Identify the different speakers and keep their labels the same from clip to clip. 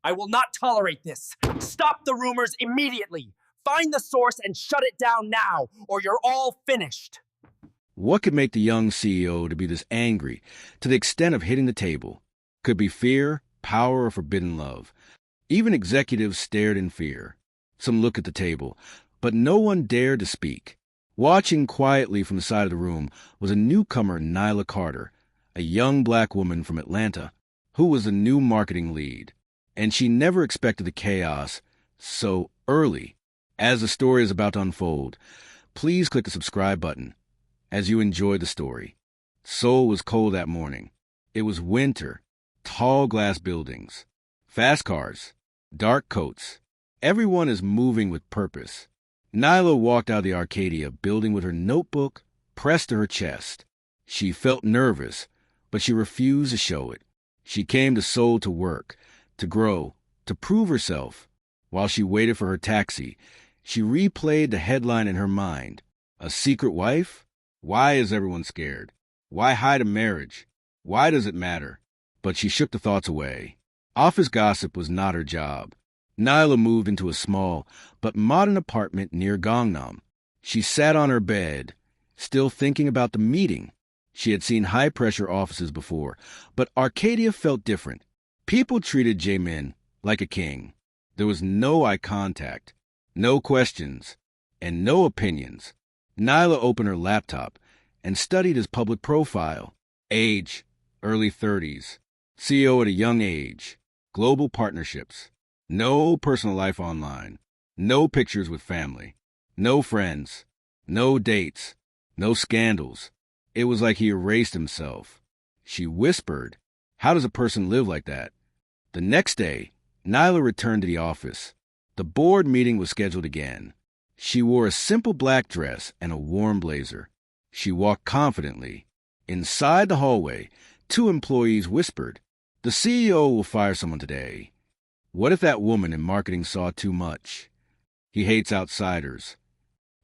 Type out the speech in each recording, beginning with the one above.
Speaker 1: I will not tolerate this. Stop the rumors immediately. Find the source and shut it down now, or you're all finished.
Speaker 2: What could make the young CEO to be this angry to the extent of hitting the table? Could be fear, power, or forbidden love. Even executives stared in fear. Some looked at the table, but no one dared to speak. Watching quietly from the side of the room was a newcomer, Nyla Carter, a young black woman from Atlanta, who was the new marketing lead. And she never expected the chaos so early. As the story is about to unfold, please click the subscribe button as you enjoy the story. Seoul was cold that morning. It was winter, tall glass buildings, fast cars, dark coats. Everyone is moving with purpose. Nyla walked out of the Arcadia building with her notebook pressed to her chest. She felt nervous, but she refused to show it. She came to Seoul to work, to grow, to prove herself. While she waited for her taxi, she replayed the headline in her mind. A secret wife? Why is everyone scared? Why hide a marriage? Why does it matter? But she shook the thoughts away. Office gossip was not her job. Nyla moved into a small but modern apartment near Gangnam. She sat on her bed, still thinking about the meeting. She had seen high-pressure offices before, but Arcadia felt different. People treated Jae-min like a king. There was no eye contact, no questions, and no opinions. Nyla opened her laptop and studied his public profile. Age, early 30s. CEO at a young age. Global partnerships. No personal life online. No pictures with family. No friends. No dates. No scandals. It was like he erased himself. She whispered, "How does a person live like that?" The next day, Nyla returned to the office. The board meeting was scheduled again. She wore a simple black dress and a warm blazer. She walked confidently. Inside the hallway, 2 employees whispered, "The CEO will fire someone today." What if that woman in marketing saw too much? He hates outsiders.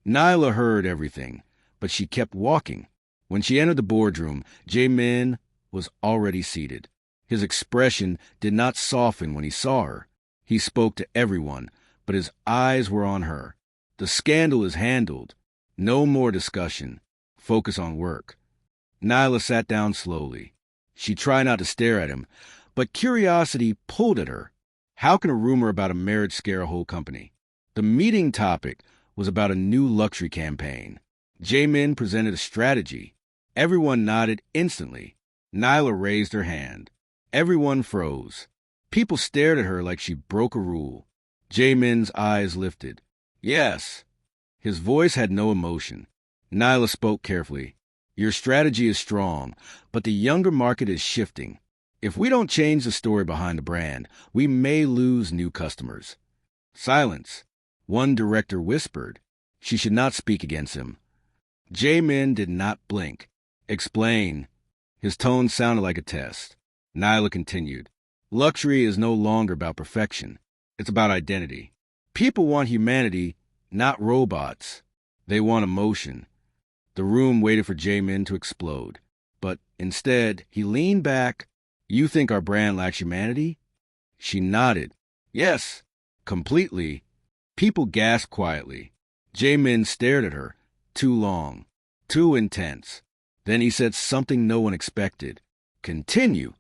Speaker 2: Nyla heard everything, but she kept walking. When she entered the boardroom, Jae-min was already seated. His expression did not soften when he saw her. He spoke to everyone, but his eyes were on her. The scandal is handled. No more discussion. Focus on work. Nyla sat down slowly. She tried not to stare at him, but curiosity pulled at her. How can a rumor about a marriage scare a whole company? The meeting topic was about a new luxury campaign. Jae-min presented a strategy. Everyone nodded instantly. Nyla raised her hand. Everyone froze. People stared at her like she broke a rule. Jae-min's eyes lifted. "Yes." His voice had no emotion. Nyla spoke carefully. "Your strategy is strong, but the younger market is shifting. If we don't change the story behind the brand, we may lose new customers." Silence. One director whispered. She should not speak against him. Jae-min did not blink. "Explain." His tone sounded like a test. Nyla continued. "Luxury is no longer about perfection. It's about identity. People want humanity, not robots. They want emotion." The room waited for Jae-min to explode. But instead, he leaned back. "You think our brand lacks humanity?" She nodded. "Yes, completely." People gasped quietly. Jae-min stared at her. Too long. Too intense. Then he said something no one expected. "Continue."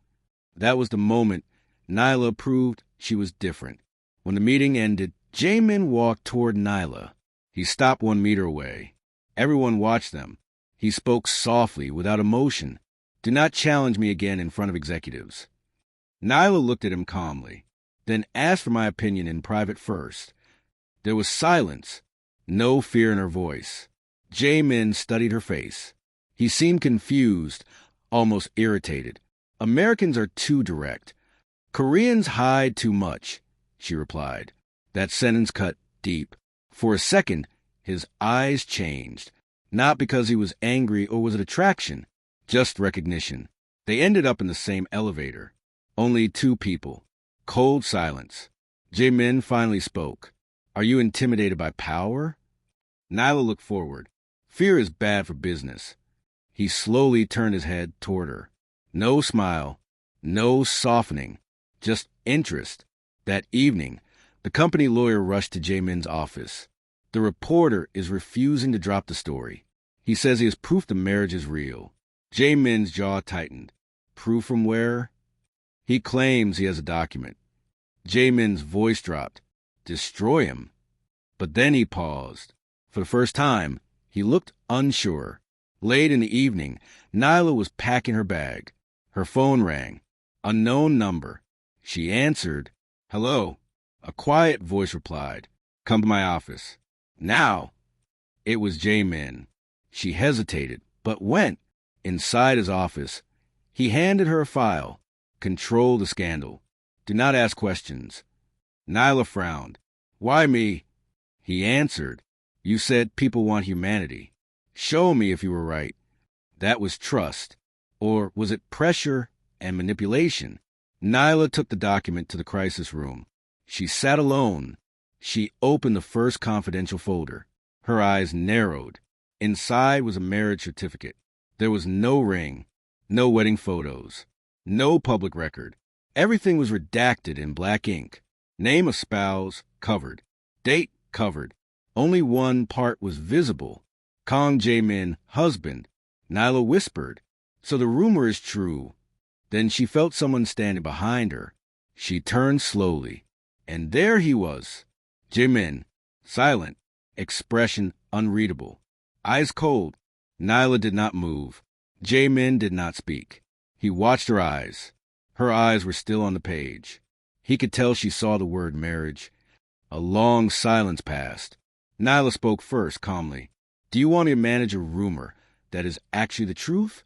Speaker 2: That was the moment Nyla proved she was different. When the meeting ended, Jae-min walked toward Nyla. He stopped 1 meter away. Everyone watched them. He spoke softly, without emotion. "Do not challenge me again in front of executives." Nyla looked at him calmly, then asked for my opinion in private first. There was silence, no fear in her voice. Jae-min studied her face. He seemed confused, almost irritated. "Americans are too direct. Koreans hide too much," she replied. That sentence cut deep. For a second, his eyes changed. Not because he was angry or was it attraction, just recognition. They ended up in the same elevator. Only 2 people. Cold silence. Jae-min finally spoke. "Are you intimidated by power?" Nyla looked forward. "Fear is bad for business." He slowly turned his head toward her. No smile, no softening, just interest. That evening, the company lawyer rushed to Jae-min's office. The reporter is refusing to drop the story. He says he has proof the marriage is real. Jae-min's jaw tightened. Proof from where? He claims he has a document. Jae-min's voice dropped. Destroy him. But then he paused. For the first time, he looked unsure. Late in the evening, Nyla was packing her bag. Her phone rang. Unknown number. She answered. Hello. A quiet voice replied. Come to my office. Now. It was Jae-min. She hesitated, but went. Inside his office, he handed her a file. Control the scandal. Do not ask questions. Nyla frowned. Why me? He answered. You said people want humanity. Show me if you were right. That was trust. Or was it pressure and manipulation? Nyla took the document to the crisis room. She sat alone. She opened the first confidential folder. Her eyes narrowed. Inside was a marriage certificate. There was no ring, no wedding photos, no public record. Everything was redacted in black ink. Name of spouse, covered. Date, covered. Only one part was visible. Kang Jae-min, husband. Nyla whispered. So the rumor is true. Then she felt someone standing behind her. She turned slowly. And there he was. Jae-min, silent, expression unreadable. Eyes cold. Nyla did not move. Jae-min did not speak. He watched her eyes. Her eyes were still on the page. He could tell she saw the word marriage. A long silence passed. Nyla spoke first, calmly. Do you want to manage a rumor that is actually the truth?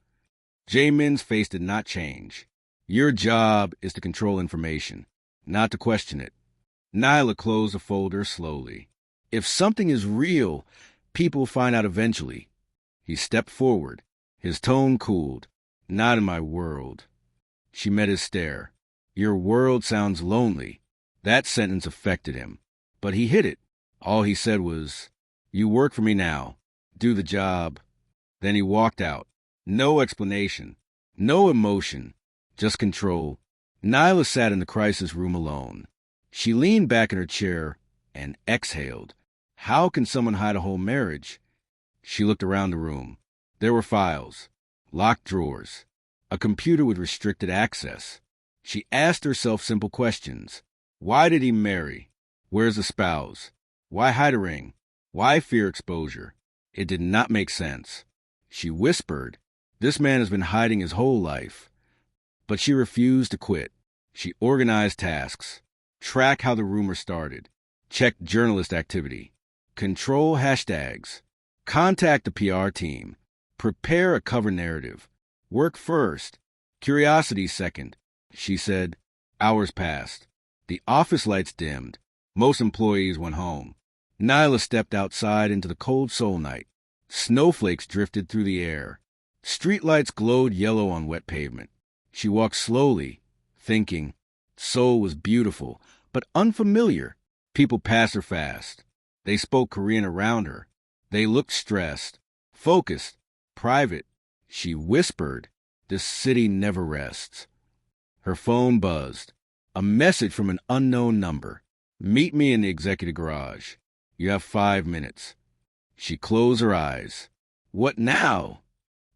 Speaker 2: Jae-min's face did not change. Your job is to control information, not to question it. Nyla closed the folder slowly. If something is real, people find out eventually. He stepped forward. His tone cooled. Not in my world. She met his stare. Your world sounds lonely. That sentence affected him. But he hid it. All he said was, you work for me now. Do the job. Then he walked out. No explanation. No emotion. Just control. Nyla sat in the crisis room alone. She leaned back in her chair and exhaled. How can someone hide a whole marriage? She looked around the room. There were files, locked drawers, a computer with restricted access. She asked herself simple questions. Why did he marry? Where's the spouse? Why hide a ring? Why fear exposure? It did not make sense. She whispered, this man has been hiding his whole life. But she refused to quit. She organized tasks, track how the rumor started, check journalist activity, control hashtags, contact the PR team, prepare a cover narrative, work first, curiosity second. She said. Hours passed. The office lights dimmed. Most employees went home. Nyla stepped outside into the cold Seoul night. Snowflakes drifted through the air. Streetlights glowed yellow on wet pavement. She walked slowly, thinking. Seoul was beautiful, but unfamiliar. People passed her fast. They spoke Korean around her. They looked stressed, focused, private. She whispered, this city never rests. Her phone buzzed. A message from an unknown number. Meet me in the executive garage. You have 5 minutes. She closed her eyes. What now?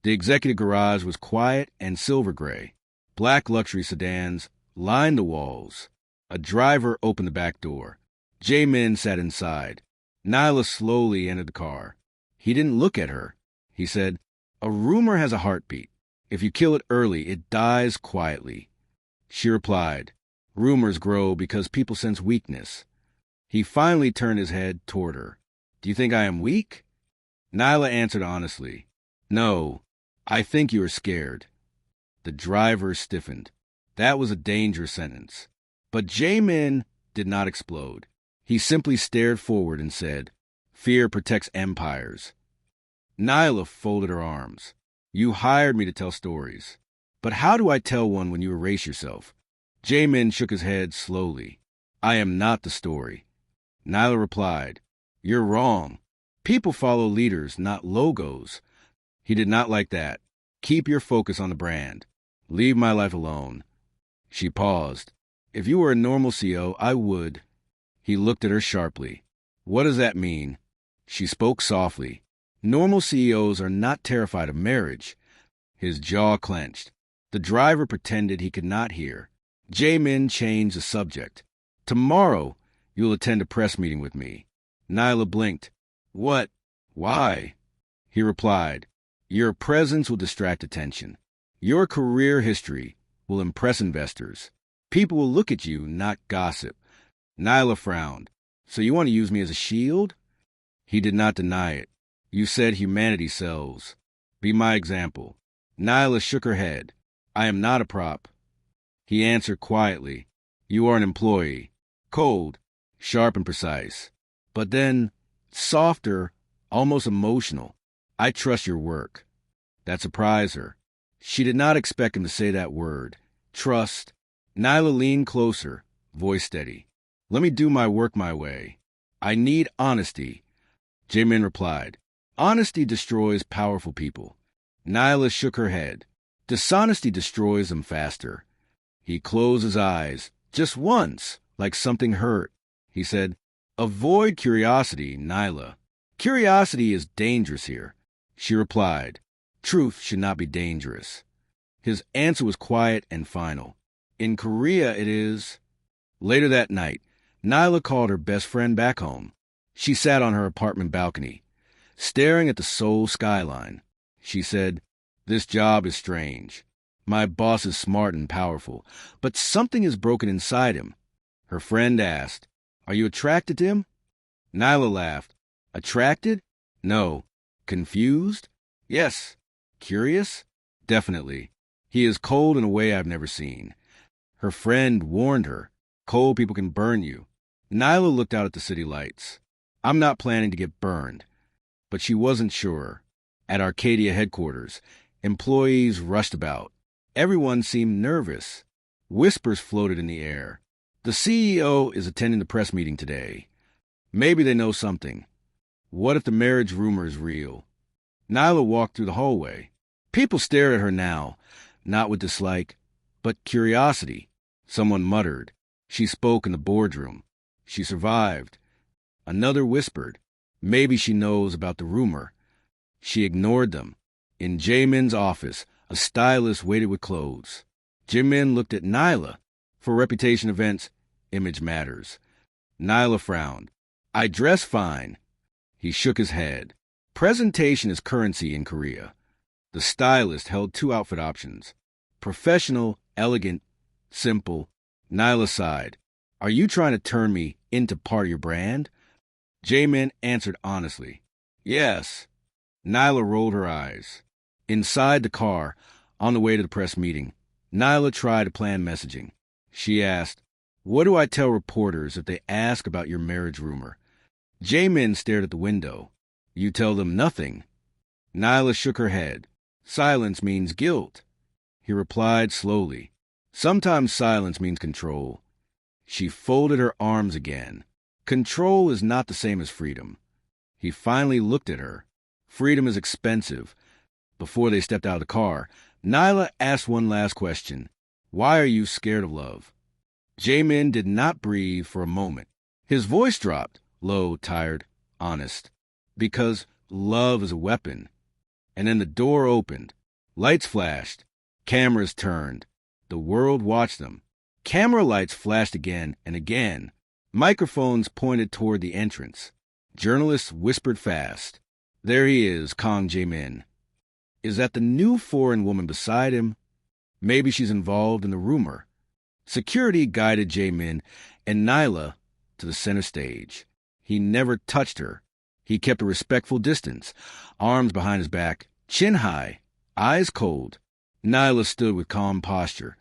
Speaker 2: The executive garage was quiet and silver gray. Black luxury sedans lined the walls. A driver opened the back door. Jae-min sat inside. Nyla slowly entered the car. He didn't look at her. He said, a rumor has a heartbeat. If you kill it early, it dies quietly. She replied, rumors grow because people sense weakness. He finally turned his head toward her. Do you think I am weak? Nyla answered honestly, no, I think you are scared. The driver stiffened. That was a dangerous sentence. But Jae-min did not explode. He simply stared forward and said, fear protects empires. Nyla folded her arms. You hired me to tell stories. But how do I tell one when you erase yourself? Jae-min shook his head slowly. I am not the story. Nyla replied, you're wrong. People follow leaders, not logos. He did not like that. Keep your focus on the brand. Leave my life alone. She paused. If you were a normal CEO, I would. He looked at her sharply. What does that mean? She spoke softly. Normal CEOs are not terrified of marriage. His jaw clenched. The driver pretended he could not hear. Jae-min changed the subject. Tomorrow, you'll attend a press meeting with me. Nyla blinked. What? Why? He replied, your presence will distract attention. Your career history will impress investors. People will look at you, not gossip. Nyla frowned. So you want to use me as a shield? He did not deny it. You said humanity sells. Be my example. Nyla shook her head. I am not a prop. He answered quietly. You are an employee. Cold, sharp and precise. But then, softer, almost emotional. I trust your work. That surprised her. She did not expect him to say that word. Trust. Nyla leaned closer, voice steady. Let me do my work my way. I need honesty. Jae-min replied. Honesty destroys powerful people. Nyla shook her head. Dishonesty destroys them faster. He closed his eyes, just once, like something hurt. He said, avoid curiosity, Nyla. Curiosity is dangerous here. She replied, truth should not be dangerous. His answer was quiet and final. In Korea it is. Later that night, Nyla called her best friend back home. She sat on her apartment balcony, staring at the Seoul skyline. She said, this job is strange. My boss is smart and powerful, but something is broken inside him. Her friend asked, are you attracted to him? Nyla laughed. Attracted? No. Confused? Yes. Curious? Definitely. He is cold in a way I've never seen. Her friend warned her. Cold people can burn you. Nyla looked out at the city lights. I'm not planning to get burned. But she wasn't sure. At Arcadia headquarters, employees rushed about. Everyone seemed nervous. Whispers floated in the air. The CEO is attending the press meeting today. Maybe they know something. What if the marriage rumor is real? Nyla walked through the hallway. People stared at her now, not with dislike, but curiosity. Someone muttered. She spoke in the boardroom. She survived. Another whispered. Maybe she knows about the rumor. She ignored them. In Jae-min's office, a stylist waited with clothes. Jae-min looked at Nyla. For reputation events, image matters. Nyla frowned. I dress fine. He shook his head. Presentation is currency in Korea. The stylist held two outfit options. Professional, elegant, simple. Nyla sighed. Are you trying to turn me into part of your brand? Jae-min answered honestly. Yes. Nyla rolled her eyes. Inside the car, on the way to the press meeting, Nyla tried to plan messaging. She asked, what do I tell reporters if they ask about your marriage rumor? Jae-min stared at the window. You tell them nothing. Nyla shook her head. Silence means guilt. He replied slowly. Sometimes silence means control. She folded her arms again. Control is not the same as freedom. He finally looked at her. Freedom is expensive. Before they stepped out of the car, Nyla asked one last question. Why are you scared of love? Jae-min did not breathe for a moment. His voice dropped, low, tired, honest. Because love is a weapon. And then the door opened. Lights flashed. Cameras turned. The world watched them. Camera lights flashed again and again. Microphones pointed toward the entrance. Journalists whispered fast. There he is, Kang Jae-min. Is that the new foreign woman beside him? Maybe she's involved in the rumor. Security guided Jae-min and Nyla to the center stage. He never touched her. He kept a respectful distance, arms behind his back, chin high, eyes cold. Nyla stood with calm posture,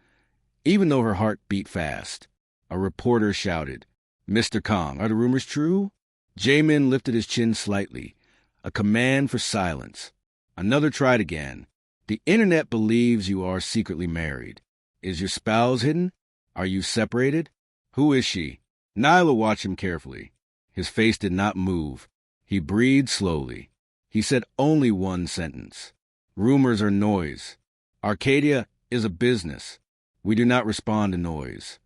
Speaker 2: even though her heart beat fast. A reporter shouted, Mr. Kang, are the rumors true? Jae-min lifted his chin slightly, a command for silence. Another tried again. The internet believes you are secretly married. Is your spouse hidden? Are you separated? Who is she? Nyla watched him carefully. His face did not move. He breathed slowly. He said only one sentence. Rumors are noise. Arcadia is a business. We do not respond to noise.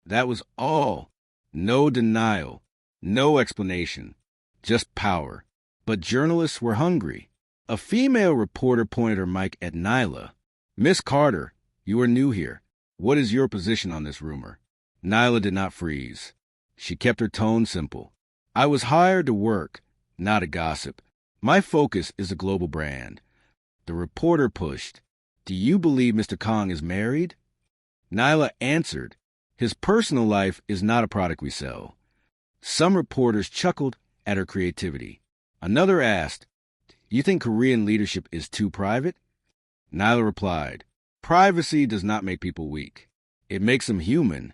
Speaker 2: That was all. No denial, no explanation, just power. But journalists were hungry. A female reporter pointed her mic at Nyla. "Miss Carter, you are new here. What is your position on this rumor?" Nyla did not freeze. She kept her tone simple. "I was hired to work, not a gossip. My focus is a global brand." The reporter pushed. "Do you believe Mr. Kong is married?" Nyla answered, "His personal life is not a product we sell." Some reporters chuckled at her creativity. Another asked, "You think Korean leadership is too private?" Nyla replied, "Privacy does not make people weak. It makes them human."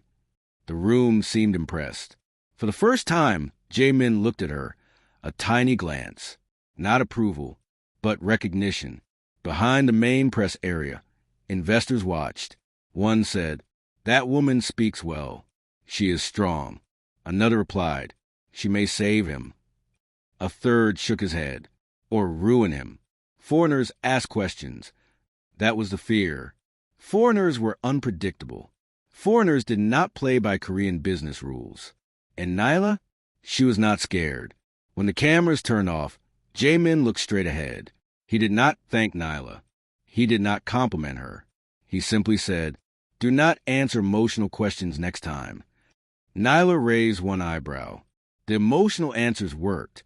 Speaker 2: The room seemed impressed. For the first time, Jae-min looked at her, a tiny glance. Not approval, but recognition. Behind the main press area, investors watched. One said, "That woman speaks well. She is strong." Another replied, "She may save him." A third shook his head, "Or ruin him." Foreigners asked questions. That was the fear. Foreigners were unpredictable. Foreigners did not play by Korean business rules. And Nyla? She was not scared. When the cameras turned off, Jae-min looked straight ahead. He did not thank Nyla. He did not compliment her. He simply said, "Do not answer emotional questions next time." Nyla raised one eyebrow. The emotional answers worked.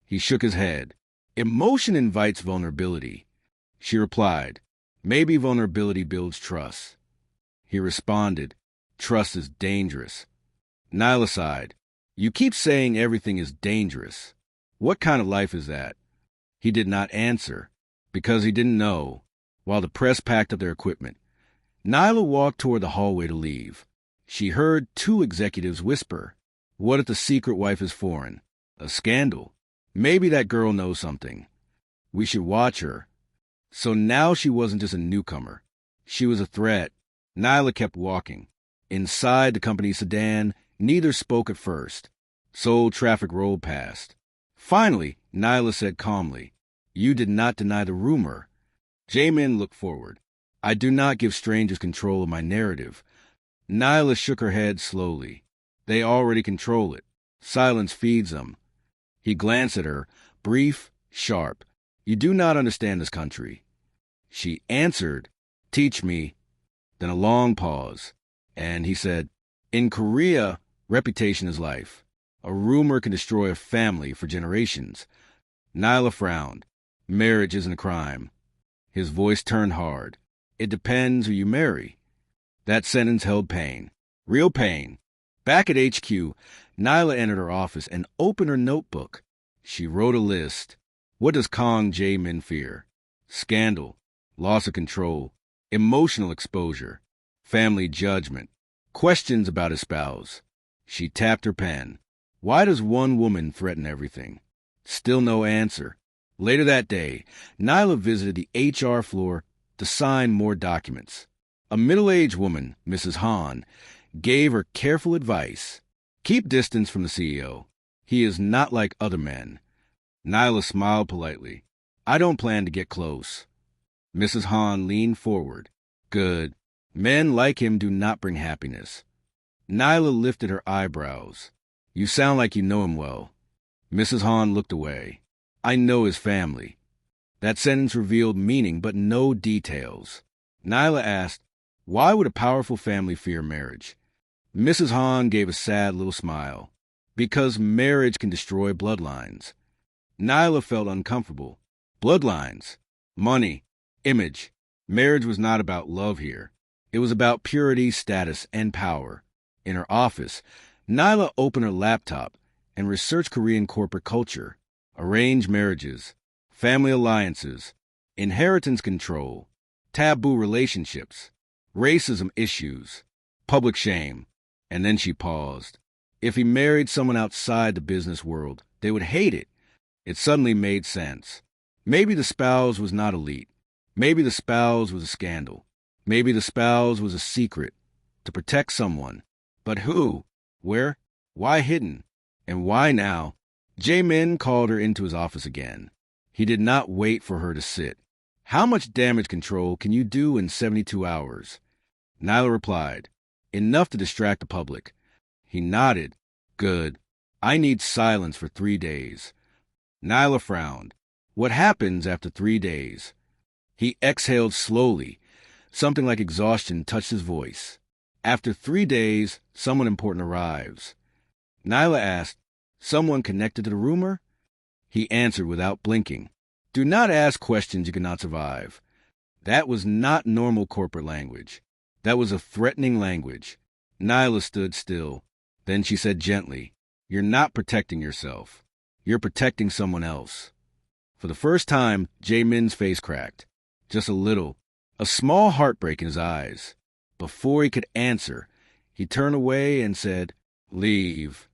Speaker 2: He shook his head. "Emotion invites vulnerability." She replied, "Maybe vulnerability builds trust." He responded, "Trust is dangerous." Nyla sighed. "You keep saying everything is dangerous. What kind of life is that?" He did not answer, because he didn't know, while the press packed up their equipment. Nyla walked toward the hallway to leave. She heard two executives whisper, "What if the secret wife is foreign? A scandal. Maybe that girl knows something. We should watch her." So now she wasn't just a newcomer. She was a threat. Nyla kept walking. Inside the company's sedan, neither spoke at first. SEOUL traffic rolled past. Finally, Nyla said calmly, "You did not deny the rumor." Jae-min looked forward. "I do not give strangers control of my narrative." Nyla shook her head slowly. "They already control it. Silence feeds them." He glanced at her, brief, sharp. "You do not understand this country." She answered, "Teach me." Then a long pause. And he said, "In Korea, reputation is life. A rumor can destroy a family for generations." Nyla frowned. "Marriage isn't a crime." His voice turned hard. "It depends who you marry." That sentence held pain. Real pain. Back at HQ, Nyla entered her office and opened her notebook. She wrote a list. What does Kong Jae-min fear? Scandal, loss of control, emotional exposure, family judgment, questions about his spouse. She tapped her pen. Why does one woman threaten everything? Still no answer. Later that day, Nyla visited the HR floor to sign more documents. A middle-aged woman, Mrs. Han, gave her careful advice. Keep distance from the CEO. He is not like other men. Nyla smiled politely. I don't plan to get close. Mrs. Han leaned forward. Good. Men like him do not bring happiness. Nyla lifted her eyebrows. You sound like you know him well. Mrs. Han looked away. I know his family. That sentence revealed meaning but no details. Nyla asked, why would a powerful family fear marriage? Mrs. Han gave a sad little smile. Because marriage can destroy bloodlines. Nyla felt uncomfortable. Bloodlines, money, image. Marriage was not about love here. It was about purity, status, and power. In her office, Nyla opened her laptop and researched Korean corporate culture, arranged marriages, family alliances, inheritance control, taboo relationships, racism issues, public shame. And then she paused. If he married someone outside the business world, they would hate it. It suddenly made sense. Maybe the spouse was not elite. Maybe the spouse was a scandal. Maybe the spouse was a secret to protect someone. But who? Where? Why hidden? And why now? Jae-min called her into his office again. He did not wait for her to sit. How much damage control can you do in 72 hours? Nyla replied, enough to distract the public. He nodded. Good. I need silence for 3 days. Nyla frowned. What happens after 3 days? He exhaled slowly. Something like exhaustion touched his voice. After 3 days, someone important arrives. Nyla asked, someone connected to the rumor? He answered without blinking. Do not ask questions you cannot survive. That was not normal corporate language. That was a threatening language. Nyla stood still. Then she said gently, You're not protecting yourself. You're protecting someone else. For the first time, Jae-min's face cracked. Just a little. A small heartbreak in his eyes. Before he could answer, he turned away and said, Leave.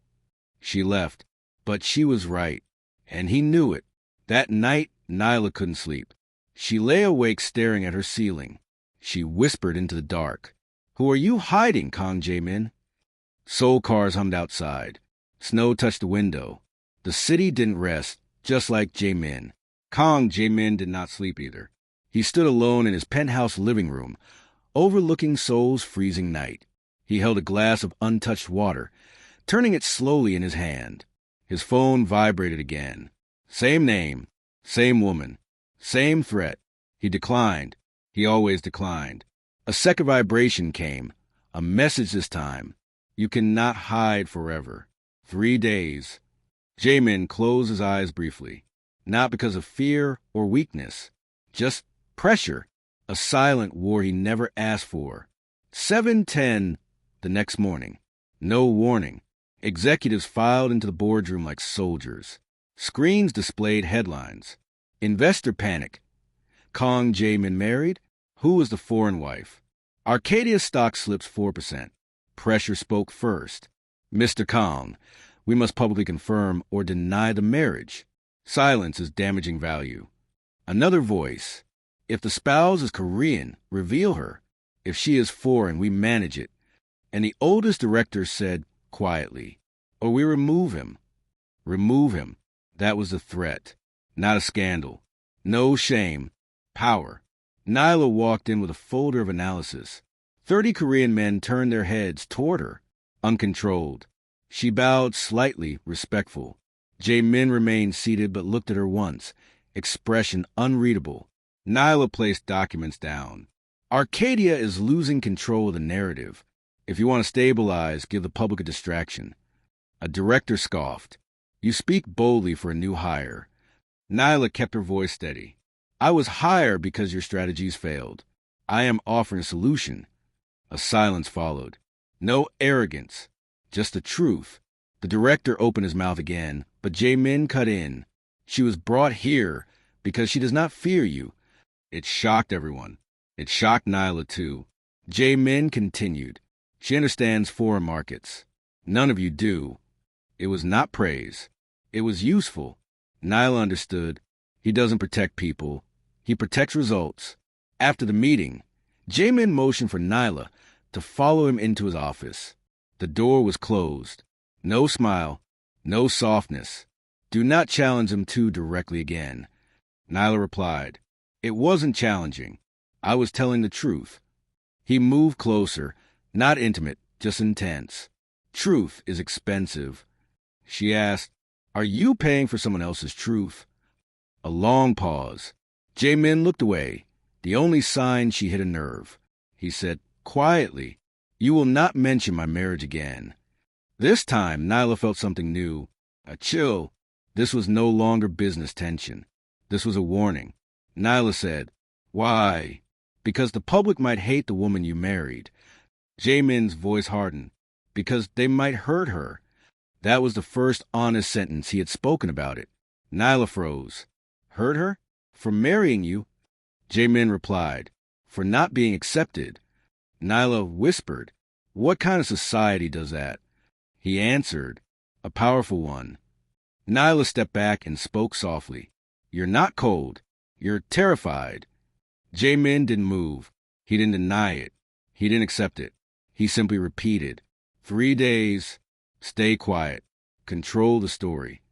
Speaker 2: She left. But she was right. And he knew it. That night, Nyla couldn't sleep. She lay awake staring at her ceiling. She whispered into the dark. Who are you hiding, Kang Jae-min? Seoul cars hummed outside. Snow touched the window. The city didn't rest, just like Jae-min. Kang Jae-min did not sleep either. He stood alone in his penthouse living room, overlooking Seoul's freezing night. He held a glass of untouched water, turning it slowly in his hand. His phone vibrated again. Same name, same woman, same threat. He declined. He always declined. A second vibration came. A message this time. You cannot hide forever. 3 days. Jae-min closed his eyes briefly. Not because of fear or weakness. Just pressure. A silent war he never asked for. 7:10 the next morning. No warning. Executives filed into the boardroom like soldiers. Screens displayed headlines. Investor panic. Kang Jae-min married? Who was the foreign wife? Arcadia stock slips 4%. Pressure spoke first. Mr. Kang, we must publicly confirm or deny the marriage. Silence is damaging value. Another voice. If the spouse is Korean, reveal her. If she is foreign, we manage it. And the oldest director said quietly, or we remove him. Remove him. That was the threat. Not a scandal. No shame. Power. Nyla walked in with a folder of analysis. 30 Korean men turned their heads toward her, uncontrolled. She bowed slightly, respectful. Jae-min remained seated but looked at her once, expression unreadable. Nyla placed documents down. Arcadia is losing control of the narrative. If you want to stabilize, give the public a distraction. A director scoffed. You speak boldly for a new hire. Nyla kept her voice steady. I was hired because your strategies failed. I am offering a solution. A silence followed. No arrogance, just the truth. The director opened his mouth again, but Jae-min cut in. She was brought here because she does not fear you. It shocked everyone. It shocked Nyla, too. Jae-min continued. She understands foreign markets. None of you do. It was not praise. It was useful. Nyla understood. He doesn't protect people. He protects results. After the meeting, Jae-min motioned for Nyla to follow him into his office. The door was closed. No smile. No softness. Do not challenge him too directly again. Nyla replied. It wasn't challenging. I was telling the truth. He moved closer. Not intimate, just intense. Truth is expensive. She asked, Are you paying for someone else's truth? A long pause. Jae-min looked away. The only sign she hit a nerve. He said, quietly, You will not mention my marriage again. This time, Nyla felt something new. A chill. This was no longer business tension. This was a warning. Nyla said, Why? Because the public might hate the woman you married. Jae-min's voice hardened. Because they might hurt her. That was the first honest sentence he had spoken about it. Nyla froze. Hurt her? For marrying you? Jae-min replied. For not being accepted. Nyla whispered. What kind of society does that? He answered. A powerful one. Nyla stepped back and spoke softly. You're not cold. You're terrified. Jae-min didn't move. He didn't deny it. He didn't accept it. He simply repeated. 3 days. Stay quiet. Control the story.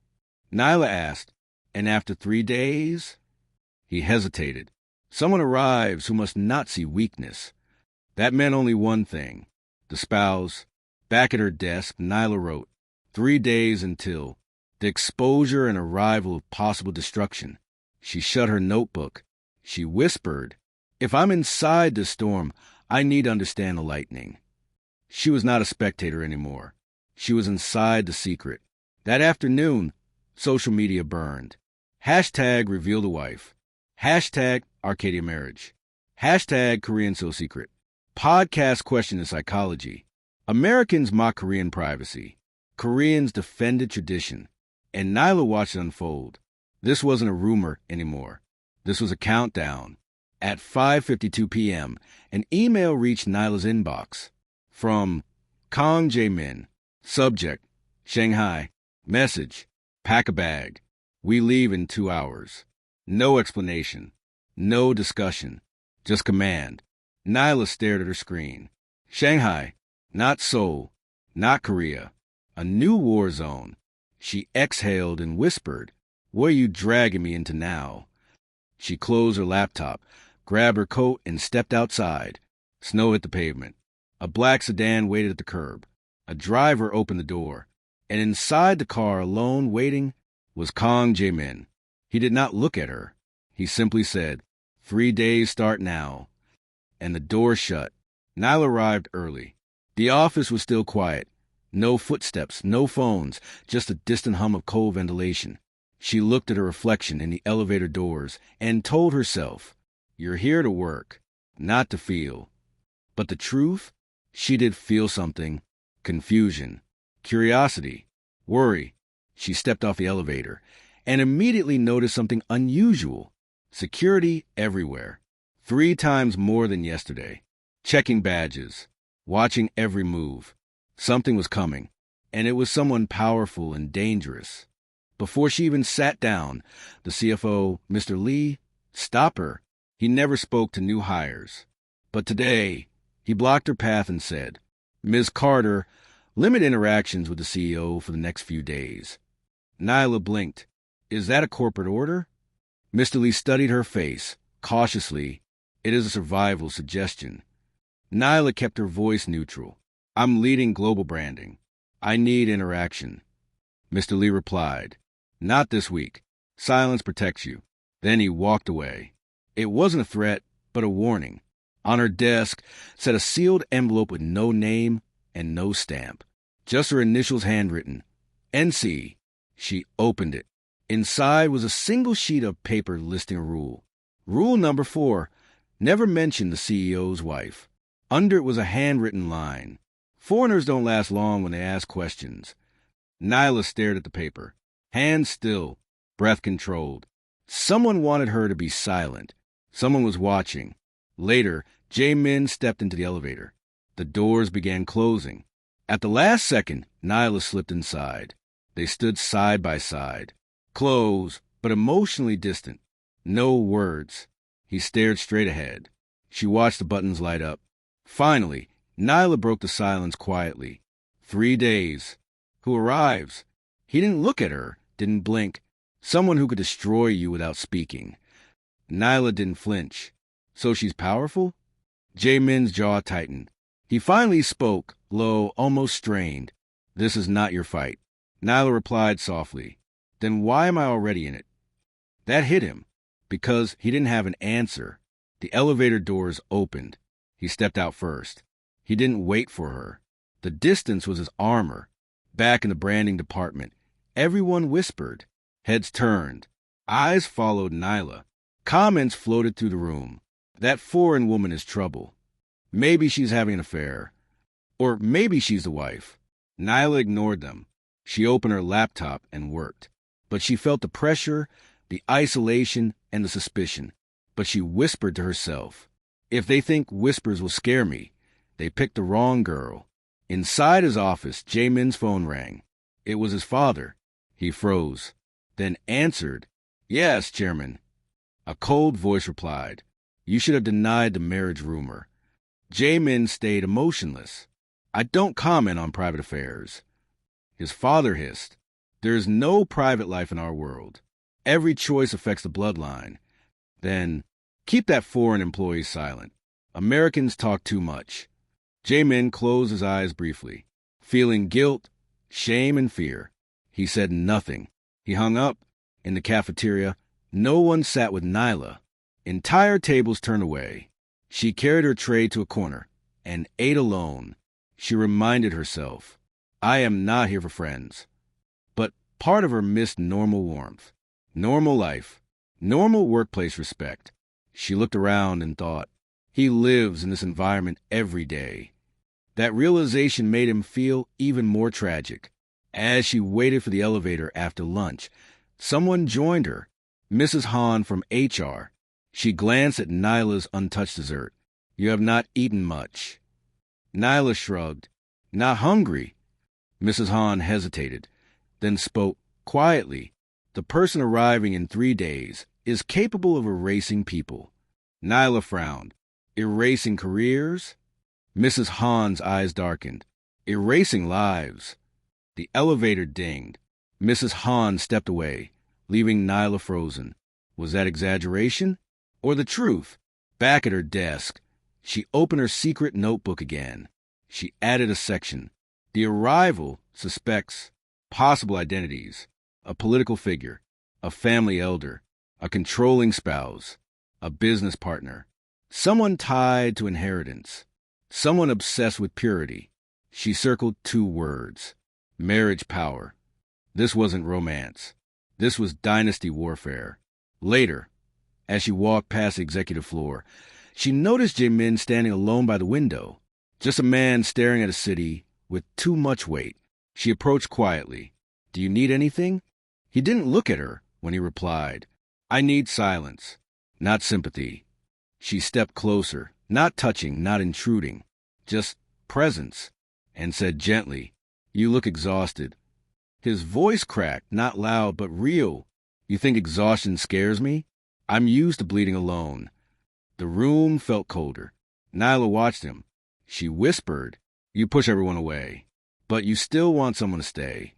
Speaker 2: Nyla asked, And after 3 days? He hesitated. Someone arrives who must not see weakness. That meant only one thing. The spouse. Back at her desk, Nyla wrote, 3 days until the exposure and arrival of possible destruction. She shut her notebook. She whispered, if I'm inside the storm, I need to understand the lightning. She was not a spectator anymore. She was inside the secret. That afternoon, social media burned. Hashtag reveal the wife. Hashtag Arcadia marriage. Hashtag Korean so secret. Podcast question in psychology. Americans mock Korean privacy. Koreans defended tradition. And Nyla watched it unfold. This wasn't a rumor anymore. This was a countdown. At 5:52 p.m., an email reached Nyla's inbox from Kang Jae-min. Subject, Shanghai. Message, pack a bag. We leave in 2 hours. No explanation. No discussion. Just command. Nyla stared at her screen. Shanghai, not Seoul, not Korea. A new war zone. She exhaled and whispered, what are you dragging me into now? She closed her laptop, grabbed her coat, and stepped outside. Snow hit the pavement. A black sedan waited at the curb. A driver opened the door, and inside the car, alone, waiting, was Kang Jae-min. He did not look at her. He simply said, 3 days start now. And the door shut. Nyla arrived early. The office was still quiet. No footsteps, no phones, just a distant hum of cold ventilation. She looked at her reflection in the elevator doors and told herself, you're here to work, not to feel. But the truth? She did feel something. Confusion, curiosity, worry. She stepped off the elevator and immediately noticed something unusual. Security everywhere. 3 times more than yesterday. Checking badges, watching every move. Something was coming, and it was someone powerful and dangerous. Before she even sat down, the CFO, Mr. Lee, stopped her. He never spoke to new hires. But today, he blocked her path and said, Ms. Carter, limit interactions with the CEO for the next few days. Nyla blinked. Is that a corporate order? Mr. Lee studied her face. Cautiously, it is a survival suggestion. Nyla kept her voice neutral. I'm leading global branding. I need interaction. Mr. Lee replied, not this week. Silence protects you. Then he walked away. It wasn't a threat, but a warning. On her desk sat a sealed envelope with no name and no stamp. Just her initials handwritten. NC. She opened it. Inside was a single sheet of paper listing a rule. Rule number 4. Never mention the CEO's wife. Under it was a handwritten line. Foreigners don't last long when they ask questions. Nyla stared at the paper. Hands still, breath controlled. Someone wanted her to be silent. Someone was watching. Later, Jae-min stepped into the elevator. The doors began closing. At the last second, Nyla slipped inside. They stood side by side. Close, but emotionally distant. No words. He stared straight ahead. She watched the buttons light up. Finally, Nyla broke the silence quietly. 3 days. Who arrives? He didn't look at her, didn't blink. Someone who could destroy you without speaking. Nyla didn't flinch. So she's powerful? Jae-min's jaw tightened. He finally spoke, low, almost strained. This is not your fight. Nyla replied softly. Then why am I already in it? That hit him, because he didn't have an answer. The elevator doors opened. He stepped out first. He didn't wait for her. The distance was his armor. Back in the branding department, everyone whispered. Heads turned. Eyes followed Nyla. Comments floated through the room. That foreign woman is trouble. Maybe she's having an affair. Or maybe she's the wife. Nyla ignored them. She opened her laptop and worked. But she felt the pressure, the isolation, and the suspicion. But she whispered to herself, if they think whispers will scare me, they picked the wrong girl. Inside his office, Jae-min's phone rang. It was his father. He froze, then answered, Yes, Chairman. A cold voice replied, You should have denied the marriage rumor. Jae-min stayed emotionless. I don't comment on private affairs. His father hissed, There is no private life in our world. Every choice affects the bloodline. Then, keep that foreign employee silent. Americans talk too much. Jamin closed his eyes briefly, feeling guilt, shame, and fear. He said nothing. He hung up. In the cafeteria, no one sat with Nyla. Entire tables turned away. She carried her tray to a corner and ate alone. She reminded herself, I am not here for friends. But part of her missed normal warmth, normal life, normal workplace respect. She looked around and thought, he lives in this environment every day. That realization made him feel even more tragic. As she waited for the elevator after lunch, someone joined her, Mrs. Hahn from HR. She glanced at Nyla's untouched dessert. You have not eaten much. Nyla shrugged. Not hungry. Mrs. Hahn hesitated, then spoke quietly. The person arriving in 3 days is capable of erasing people. Nyla frowned. Erasing careers? Mrs. Hahn's eyes darkened. Erasing lives. The elevator dinged. Mrs. Hahn stepped away, leaving Nyla frozen. Was that exaggeration? Or the truth? Back at her desk, she opened her secret notebook again. She added a section. The arrival suspects possible identities. A political figure, a family elder, a controlling spouse, a business partner, someone tied to inheritance, someone obsessed with purity. She circled 2 words. Marriage power. This wasn't romance. This was dynasty warfare. Later, as she walked past the executive floor, she noticed Jamin standing alone by the window, just a man staring at a city with too much weight. She approached quietly. Do you need anything? He didn't look at her when he replied, I need silence, not sympathy. She stepped closer, not touching, not intruding, just presence, and said gently, You look exhausted. His voice cracked, not loud, but real. You think exhaustion scares me? I'm used to bleeding alone. The room felt colder. Nyla watched him. She whispered, You push everyone away, but you still want someone to stay.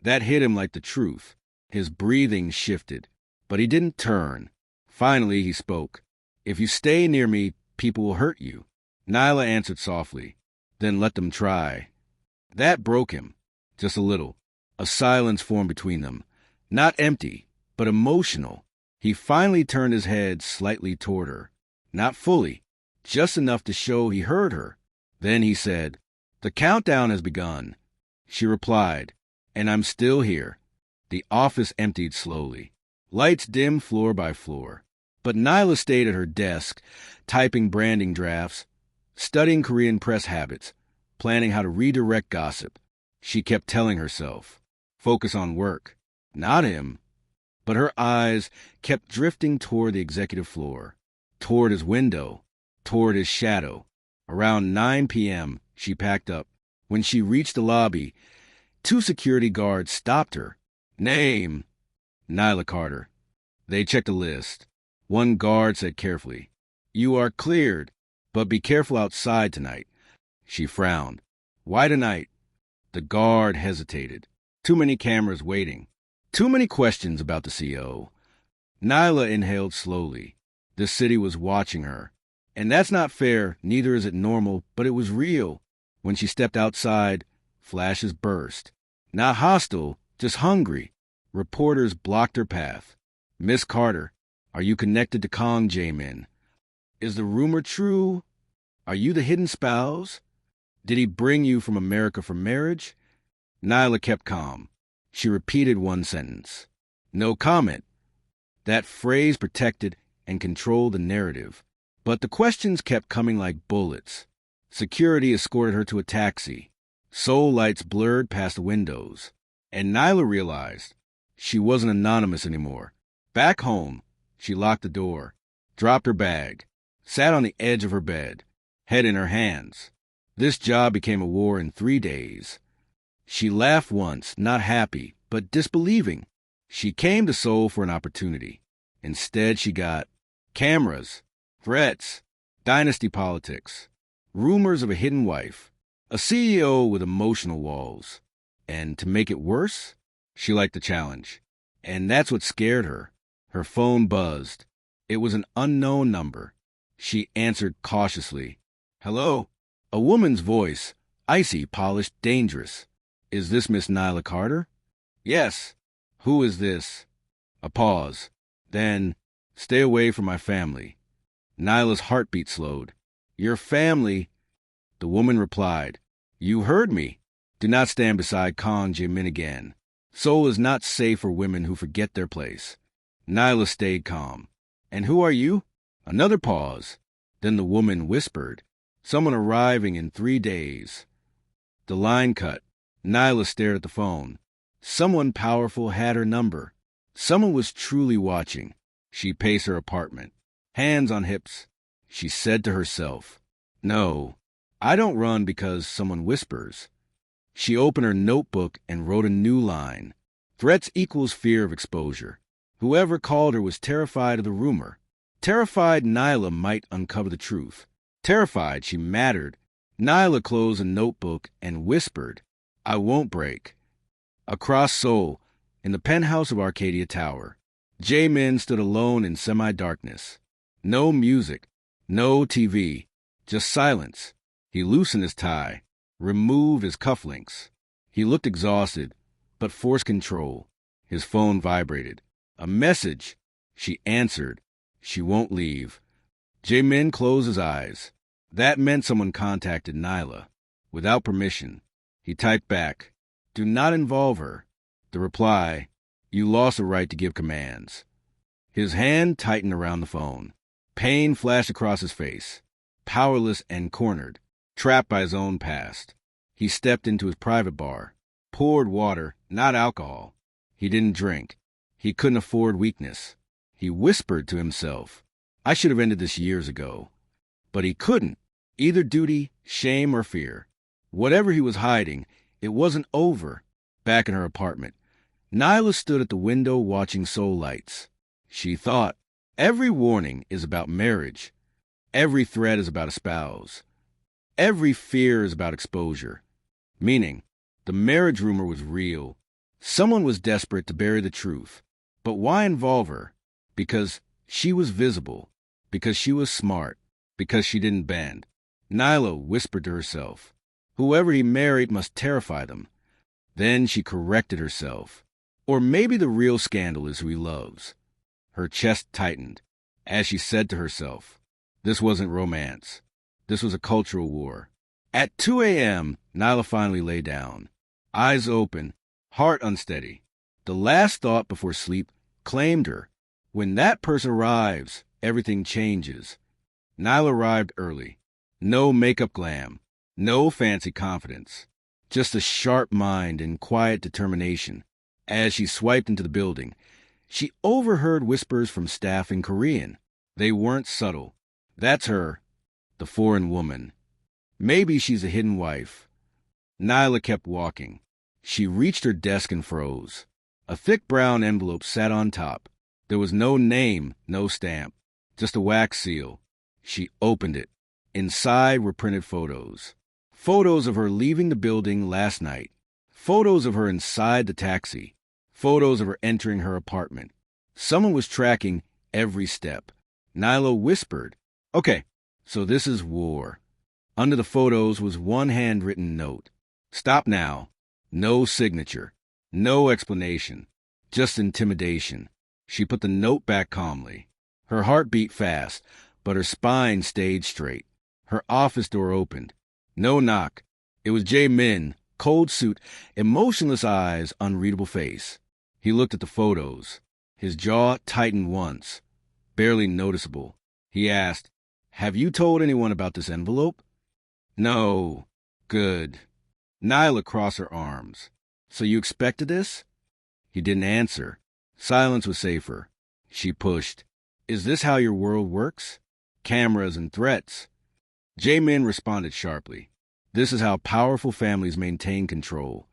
Speaker 2: That hit him like the truth. His breathing shifted, but he didn't turn. Finally, he spoke. If you stay near me, people will hurt you. Nyla answered softly, Then let them try. That broke him, just a little. A silence formed between them, not empty, but emotional. He finally turned his head slightly toward her, not fully, just enough to show he heard her. Then he said, The countdown has begun. She replied, And I'm still here. The office emptied slowly. Lights dimmed floor by floor. But Nyla stayed at her desk, typing branding drafts, studying Korean press habits, planning how to redirect gossip. She kept telling herself, Focus on work, not him. But her eyes kept drifting toward the executive floor, toward his window, toward his shadow. Around 9 p.m., she packed up. When she reached the lobby, 2 security guards stopped her. Name? Nyla Carter. They checked a list. One guard said carefully, You are cleared, but be careful outside tonight. She frowned. Why tonight? The guard hesitated. Too many cameras waiting. Too many questions about the CEO. Nyla inhaled slowly. The city was watching her. And that's not fair, neither is it normal, but it was real. When she stepped outside, flashes burst. Not hostile, just hungry. Reporters blocked her path. Miss Carter, are you connected to Kong Jamin? Is the rumor true? Are you the hidden spouse? Did he bring you from America for marriage? Nyla kept calm. She repeated one sentence. No comment. That phrase protected and controlled the narrative. But the questions kept coming like bullets. Security escorted her to a taxi. Seoul lights blurred past the windows. And Nyla realized she wasn't anonymous anymore. Back home, she locked the door, dropped her bag, sat on the edge of her bed, head in her hands. This job became a war in 3 days. She laughed once, not happy, but disbelieving. She came to Seoul for an opportunity. Instead, she got cameras, threats, dynasty politics, rumors of a hidden wife, a CEO with emotional walls. And to make it worse, she liked the challenge. And that's what scared her. Her phone buzzed. It was an unknown number. She answered cautiously. Hello? A woman's voice, icy, polished, dangerous. Is this Miss Nyla Carter? Yes. Who is this? A pause. Then, stay away from my family. Nyla's heartbeat slowed. Your family? The woman replied, You heard me. Do not stand beside Kong Jae-min again. Seoul is not safe for women who forget their place. Nyla stayed calm. And who are you? Another pause. Then the woman whispered, Someone arriving in 3 days. The line cut. Nyla stared at the phone. Someone powerful had her number. Someone was truly watching. She paced her apartment, hands on hips. She said to herself, No, I don't run because someone whispers. She opened her notebook and wrote a new line. Threats equals fear of exposure. Whoever called her was terrified of the rumor. Terrified Nyla might uncover the truth. Terrified she mattered. Nyla closed a notebook and whispered, I won't break. Across Seoul, in the penthouse of Arcadia Tower, Jae-min stood alone in semi-darkness. No music, no TV, just silence. He loosened his tie, removed his cufflinks. He looked exhausted, but forced control. His phone vibrated. A message. She answered. She won't leave. Jae-min closed his eyes. That meant someone contacted Nyla. Without permission. He typed back, Do not involve her. The reply, You lost the right to give commands. His hand tightened around the phone. Pain flashed across his face. Powerless and cornered, trapped by his own past. He stepped into his private bar, poured water, not alcohol. He didn't drink. He couldn't afford weakness. He whispered to himself, I should have ended this years ago. But he couldn't. Either duty, shame, or fear. Whatever he was hiding, it wasn't over. Back in her apartment, Nyla stood at the window watching Seoul lights. She thought, every warning is about marriage. Every threat is about a spouse. Every fear is about exposure. Meaning, the marriage rumor was real. Someone was desperate to bury the truth. But why involve her? Because she was visible. Because she was smart. Because she didn't bend. Nyla whispered to herself, Whoever he married must terrify them. Then she corrected herself. Or maybe the real scandal is who he loves. Her chest tightened as she said to herself, This wasn't romance. This was a cultural war. At 2 a.m., Nyla finally lay down. Eyes open, heart unsteady. The last thought before sleep claimed her. When that person arrives, everything changes. Nyla arrived early. No makeup glam. No fancy confidence. Just a sharp mind and quiet determination. As she swiped into the building, she overheard whispers from staff in Korean. They weren't subtle. That's her, the foreign woman. Maybe she's a hidden wife. Nyla kept walking. She reached her desk and froze. A thick brown envelope sat on top. There was no name, no stamp, just a wax seal. She opened it. Inside were printed photos. Photos of her leaving the building last night. Photos of her inside the taxi. Photos of her entering her apartment. Someone was tracking every step. Nyla whispered, Okay, so this is war. Under the photos was one handwritten note. Stop now. No signature. No explanation. Just intimidation. She put the note back calmly. Her heart beat fast, but her spine stayed straight. Her office door opened. No knock. It was Jae-min, cold suit, emotionless eyes, unreadable face. He looked at the photos. His jaw tightened once, barely noticeable. He asked, Have you told anyone about this envelope? No. Good. Nyla crossed her arms. So you expected this? He didn't answer. Silence was safer. She pushed. Is this how your world works? Cameras and threats. Jae-min responded sharply. This is how powerful families maintain control.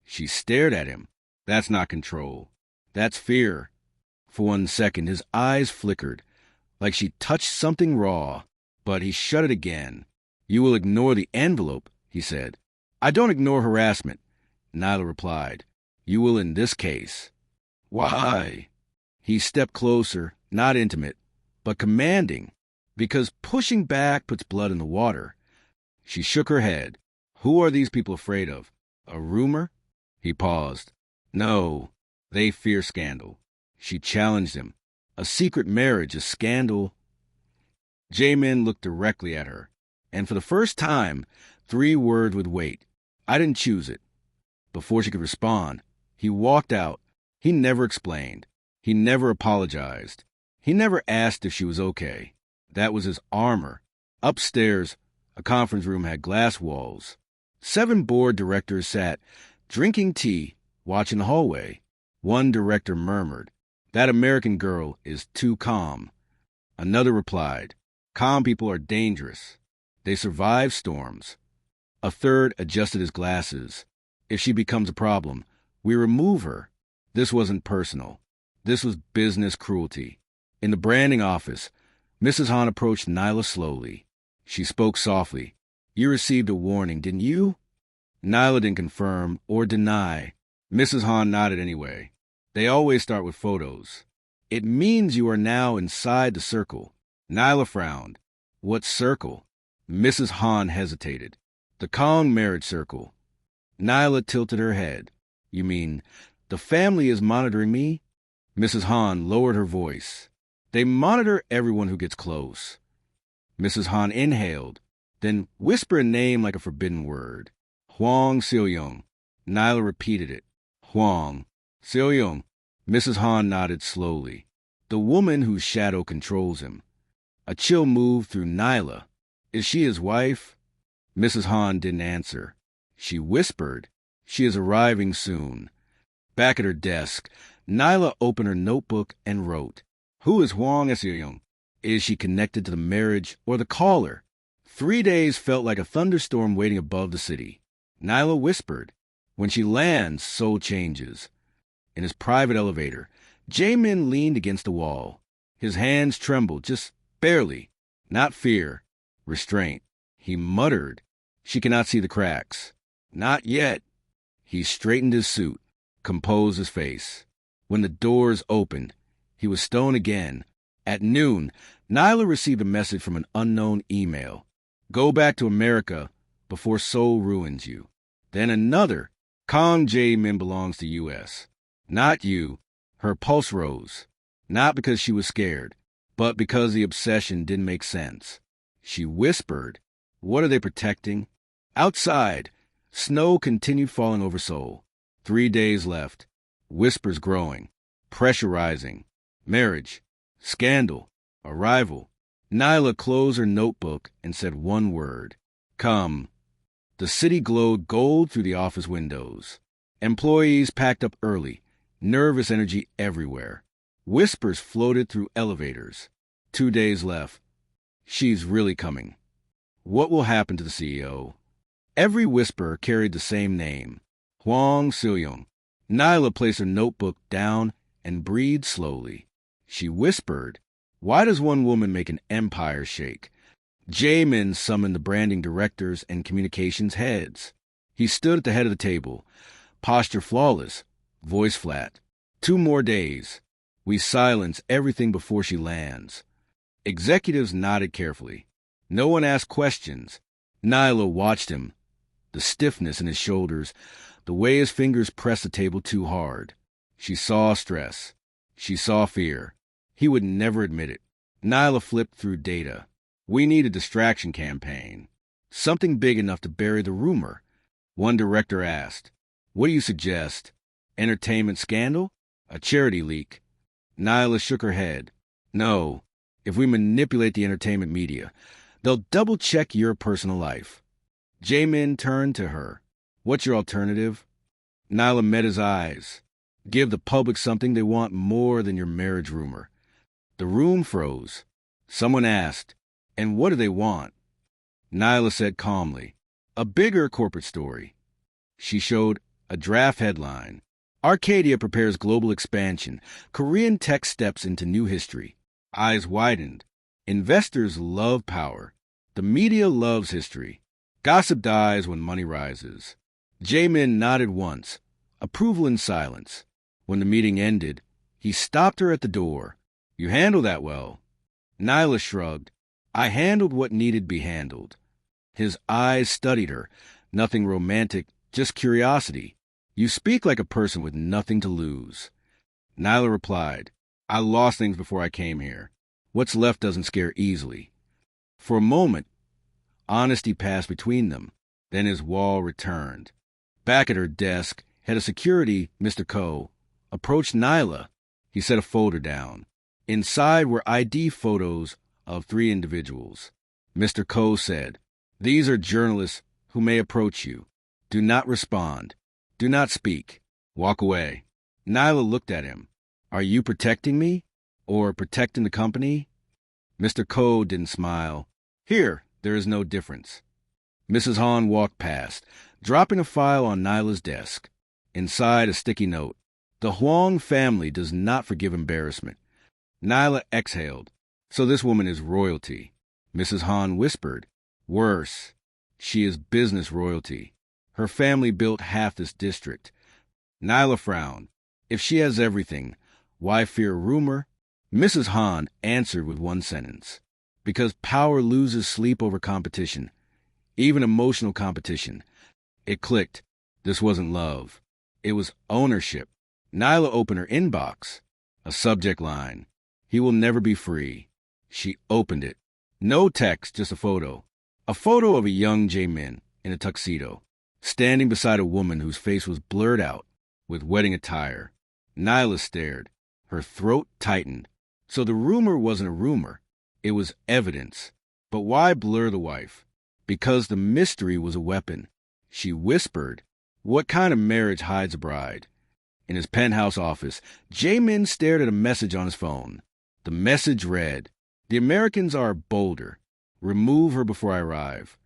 Speaker 2: She stared at him. That's not control. That's fear. For 1 second, his eyes flickered, like she touched something raw. But he shut it again. You will ignore the envelope, he said. I don't ignore harassment, Nyla replied. You will in this case. Why? He stepped closer, not intimate, but commanding, because pushing back puts blood in the water. She shook her head. Who are these people afraid of? A rumor? He paused. No, they fear scandal. She challenged him. A secret marriage, a scandal. Jamin looked directly at her, and for the first time, 3 words with weight. I didn't choose it. Before she could respond, he walked out. He never explained. He never apologized. He never asked if she was okay. That was his armor. Upstairs, a conference room had glass walls. 7 board directors sat, drinking tea, watching the hallway. One director murmured, "That American girl is too calm." Another replied, "Calm people are dangerous. They survive storms." A third adjusted his glasses. "If she becomes a problem, we remove her." This wasn't personal. This was business cruelty. In the branding office, Mrs. Hahn approached Nyla slowly. She spoke softly. "You received a warning, didn't you?" Nyla didn't confirm or deny. Mrs. Hahn nodded anyway. "They always start with photos. It means you are now inside the circle." Nyla frowned. "What circle?" Mrs. Hahn hesitated. "The Kong marriage circle." Nyla tilted her head. "You mean the family is monitoring me?" Mrs. Hahn lowered her voice. "They monitor everyone who gets close." Mrs. Hahn inhaled, then whispered a name like a forbidden word. "Hwang Seoyoung." Nyla repeated it. "Hwang Seoyoung." Mrs. Hahn nodded slowly. "The woman whose shadow controls him." A chill moved through Nyla. "Is she his wife?" Mrs. Hahn didn't answer. She whispered, "She is arriving soon." Back at her desk, Nyla opened her notebook and wrote, "Who is Hwang Seoyoung? Is she connected to the marriage or the caller?" 3 days felt like a thunderstorm waiting above the city. Nyla whispered, "When she lands, Seoul changes." In his private elevator, Jamin leaned against the wall. His hands trembled, just barely. Not fear, restraint. He muttered, "She cannot see the cracks." "Not yet." He straightened his suit, composed his face. When the doors opened, he was stoned again. At noon, Nyla received a message from an unknown email. "Go back to America before Seoul ruins you." Then another, "Kong Jae-min belongs to U.S." "Not you." Her pulse rose, not because she was scared, but because the obsession didn't make sense. She whispered, "What are they protecting?" Outside, snow continued falling over Seoul. 3 days left. Whispers growing. Pressure rising. Marriage. Scandal. Arrival. Nyla closed her notebook and said one word. "Come." The city glowed gold through the office windows. Employees packed up early. Nervous energy everywhere. Whispers floated through elevators. 2 days left. She's really coming. What will happen to the CEO? Every whisper carried the same name, Hwang Seoyoung. Nyla placed her notebook down and breathed slowly. She whispered, "Why does one woman make an empire shake?" Jamin summoned the branding directors and communications heads. He stood at the head of the table, posture flawless, voice flat. 2 more days. We silence everything before she lands. Executives nodded carefully. No one asked questions. Nyla watched him. The stiffness in his shoulders, the way his fingers pressed the table too hard. She saw stress. She saw fear. He would never admit it. Nyla flipped through data. We need a distraction campaign. Something big enough to bury the rumor. One director asked, "What do you suggest? Entertainment scandal? A charity leak?" Nyla shook her head. "No. If we manipulate the entertainment media, they'll double-check your personal life." Jamin turned to her. "What's your alternative?" Nyla met his eyes. "Give the public something they want more than your marriage rumor." The room froze. Someone asked, "And what do they want?" Nyla said calmly, "A bigger corporate story." She showed a draft headline. Arcadia prepares global expansion. Korean tech steps into new history. Eyes widened. Investors love power. The media loves history. Gossip dies when money rises. Jamin nodded once, approval in silence. When the meeting ended, he stopped her at the door. "You handled that well." Nyla shrugged. "I handled what needed to be handled." His eyes studied her. Nothing romantic, just curiosity. You speak like a person with nothing to lose. Nyla replied, I lost things before I came here. What's left doesn't scare easily. For a moment, honesty passed between them. Then his wall returned. Back at her desk, head of security, Mr. Coe, approached Nyla. He set a folder down. Inside were ID photos of 3 individuals. Mr. Coe said, These are journalists who may approach you. Do not respond. Do not speak. Walk away. Nyla looked at him. Are you protecting me? Or protecting the company? Mr. Coe didn't smile. Here, there is no difference. Mrs. Hahn walked past, dropping a file on Nyla's desk. Inside, a sticky note. The Huang family does not forgive embarrassment. Nyla exhaled. So this woman is royalty. Mrs. Hahn whispered. Worse. She is business royalty. Her family built half this district. Nyla frowned. If she has everything, why fear rumor? Mrs. Hahn answered with one sentence. Because power loses sleep over competition. Even emotional competition. It clicked. This wasn't love. It was ownership. Nyla opened her inbox. A subject line. He will never be free. She opened it. No text, just a photo. A photo of a young Jae-min in a tuxedo, standing beside a woman whose face was blurred out with wedding attire. Nyla stared. Her throat tightened. So the rumor wasn't a rumor. It was evidence. But why blur the wife? Because the mystery was a weapon. She whispered, What kind of marriage hides a bride? In his penthouse office, Jae-min stared at a message on his phone. The message read, The Americans are bolder. Remove her before I arrive.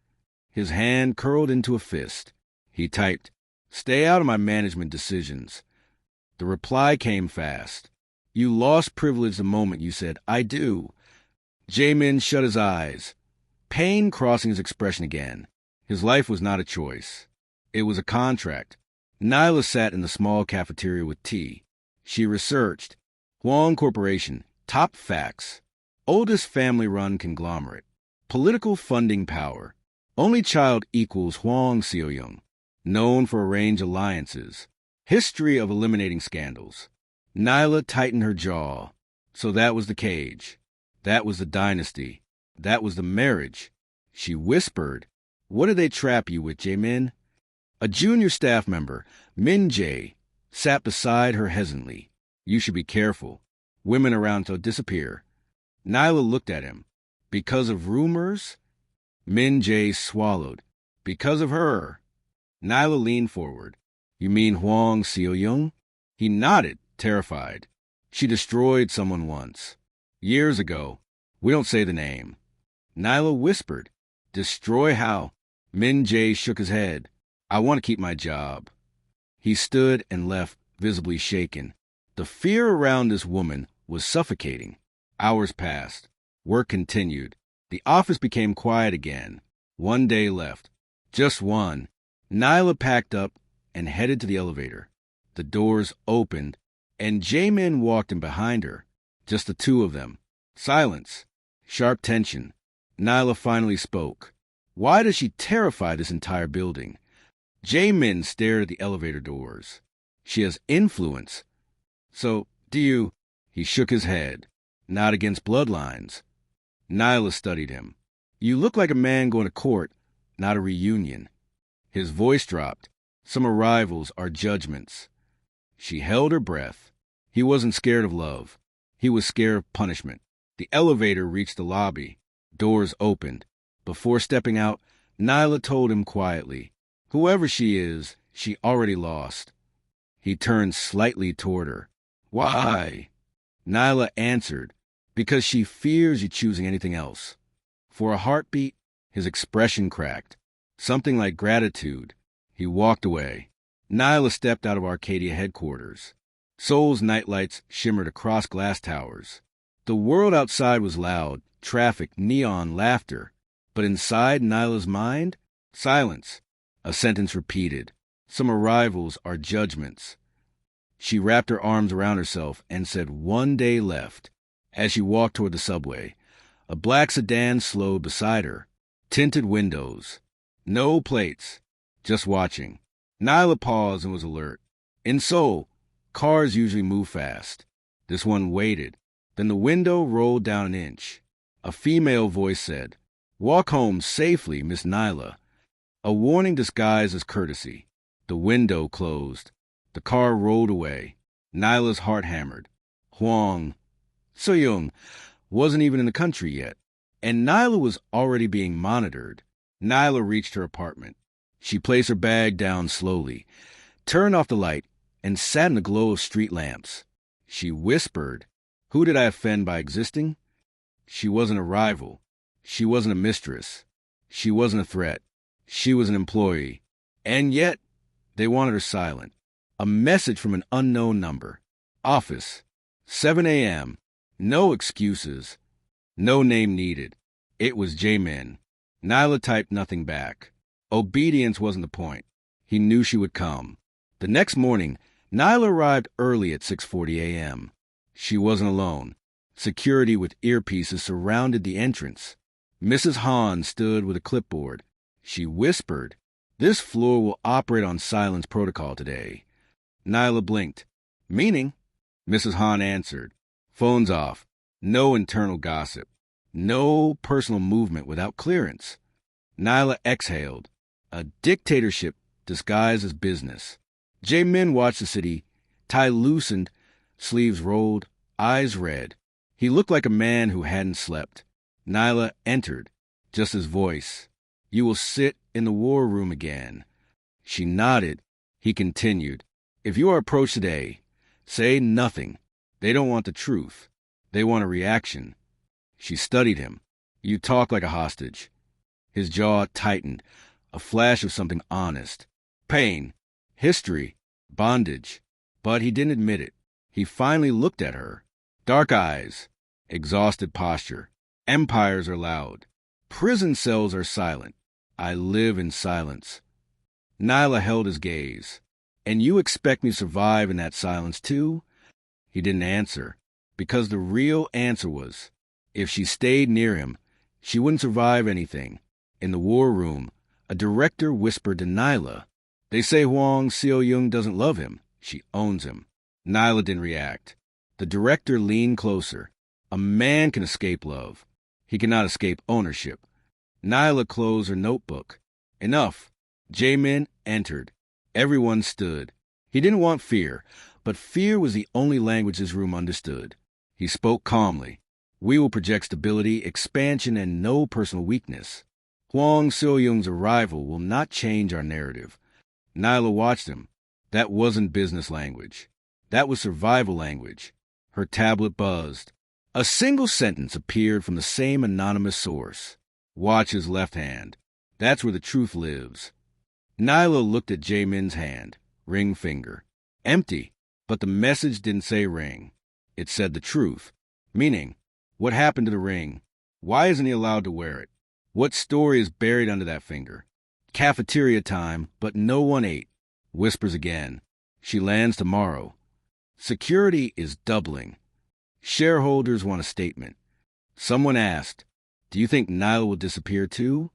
Speaker 2: His hand curled into a fist. He typed, Stay out of my management decisions. The reply came fast. You lost privilege the moment you said, I do. Jae-min shut his eyes, pain crossing his expression again. His life was not a choice. It was a contract. Nyla sat in the small cafeteria with tea. She researched. Huang Corporation, top facts. Oldest family-run conglomerate. Political funding power. Only child equals Huang Seoyoung. Known for arranged alliances. History of eliminating scandals. Nyla tightened her jaw. So that was the cage. That was the dynasty. That was the marriage. She whispered, What did they trap you with, Jae-min? A junior staff member, Min Jae, sat beside her hesitantly. You should be careful. Women around to disappear. Nyla looked at him. Because of rumors? Min Jae swallowed. Because of her. Nyla leaned forward. You mean Huang Seoyoung? He nodded, terrified. She destroyed someone once. Years ago. We don't say the name. Nyla whispered. Destroy how? Min Jae shook his head. I want to keep my job. He stood and left, visibly shaken. The fear around this woman was suffocating. Hours passed. Work continued. The office became quiet again. 1 day left. Just one. Nyla packed up and headed to the elevator. The doors opened, and Jae-min walked in behind her. Just the two of them. Silence. Sharp tension. Nyla finally spoke. Why does she terrify this entire building? Jae-min stared at the elevator doors. She has influence. So, do you... He shook his head. Not against bloodlines. Nyla studied him. You look like a man going to court, not a reunion. His voice dropped. Some arrivals are judgments. She held her breath. He wasn't scared of love. He was scared of punishment. The elevator reached the lobby. Doors opened. Before stepping out, Nyla told him quietly, Whoever she is, she already lost. He turned slightly toward her. Why? Nyla answered, Because she fears you choosing anything else. For a heartbeat, his expression cracked. Something like gratitude. He walked away. Nyla stepped out of Arcadia headquarters. Seoul's nightlights shimmered across glass towers. The world outside was loud, traffic, neon, laughter. But inside Nyla's mind, silence. A sentence repeated. Some arrivals are judgments. She wrapped her arms around herself and said 1 day left. As she walked toward the subway, a black sedan slowed beside her. Tinted windows. No plates. Just watching. Nyla paused and was alert. In Seoul, cars usually move fast. This one waited. Then the window rolled down an inch. A female voice said, "Walk home safely, Miss Nyla." A warning disguised as courtesy. The window closed. The car rolled away. Nyla's heart hammered. Hwang So-young wasn't even in the country yet, and Nyla was already being monitored. Nyla reached her apartment. She placed her bag down slowly, turned off the light, and sat in the glow of street lamps. She whispered, "Who did I offend by existing?" She wasn't a rival. She wasn't a mistress. She wasn't a threat. She was an employee. And yet, they wanted her silent. A message from an unknown number. Office. 7 a.m. No excuses. No name needed. It was Jaemin. Nyla typed nothing back. Obedience wasn't the point. He knew she would come. The next morning, Nyla arrived early at 6:40 a.m. She wasn't alone. Security with earpieces surrounded the entrance. Mrs. Han stood with a clipboard. She whispered, "This floor will operate on silence protocol today." Nyla blinked. "Meaning?" Mrs. Han answered, "Phone's off. No internal gossip. No personal movement without clearance." Nyla exhaled. A dictatorship disguised as business. Jaemin watched the city, tie loosened, sleeves rolled, eyes red. He looked like a man who hadn't slept. Nyla entered, just his voice. "You will sit in the war room again." She nodded. He continued, "If you are approached today, say nothing. They don't want the truth. They want a reaction." She studied him. "You talk like a hostage." His jaw tightened, a flash of something honest. Pain, history, bondage. But he didn't admit it. He finally looked at her. Dark eyes, exhausted posture. Empires are loud. Prison cells are silent. I live in silence. Nyla held his gaze. "And you expect me to survive in that silence too?" He didn't answer, because the real answer was, if she stayed near him, she wouldn't survive anything. In the war room, a director whispered to Nyla, "They say Hwang Seo-young doesn't love him. She owns him." Nyla didn't react. The director leaned closer. A man can escape love. He cannot escape ownership. Nyla closed her notebook. Enough. Jaemin entered. Everyone stood. He didn't want fear, but fear was the only language his room understood. He spoke calmly. "We will project stability, expansion, and no personal weakness. Hwang Seo-young's arrival will not change our narrative." Nyla watched him. That wasn't business language. That was survival language. Her tablet buzzed. A single sentence appeared from the same anonymous source. "Watch his left hand. That's where the truth lives." Nyla looked at Jaemin's hand. Ring finger. Empty. But the message didn't say ring. It said the truth. Meaning, what happened to the ring? Why isn't he allowed to wear it? What story is buried under that finger? Cafeteria time, but no one ate. Whispers again. She lands tomorrow. Security is doubling. Shareholders want a statement. Someone asked, "Do you think Nyla will disappear too?"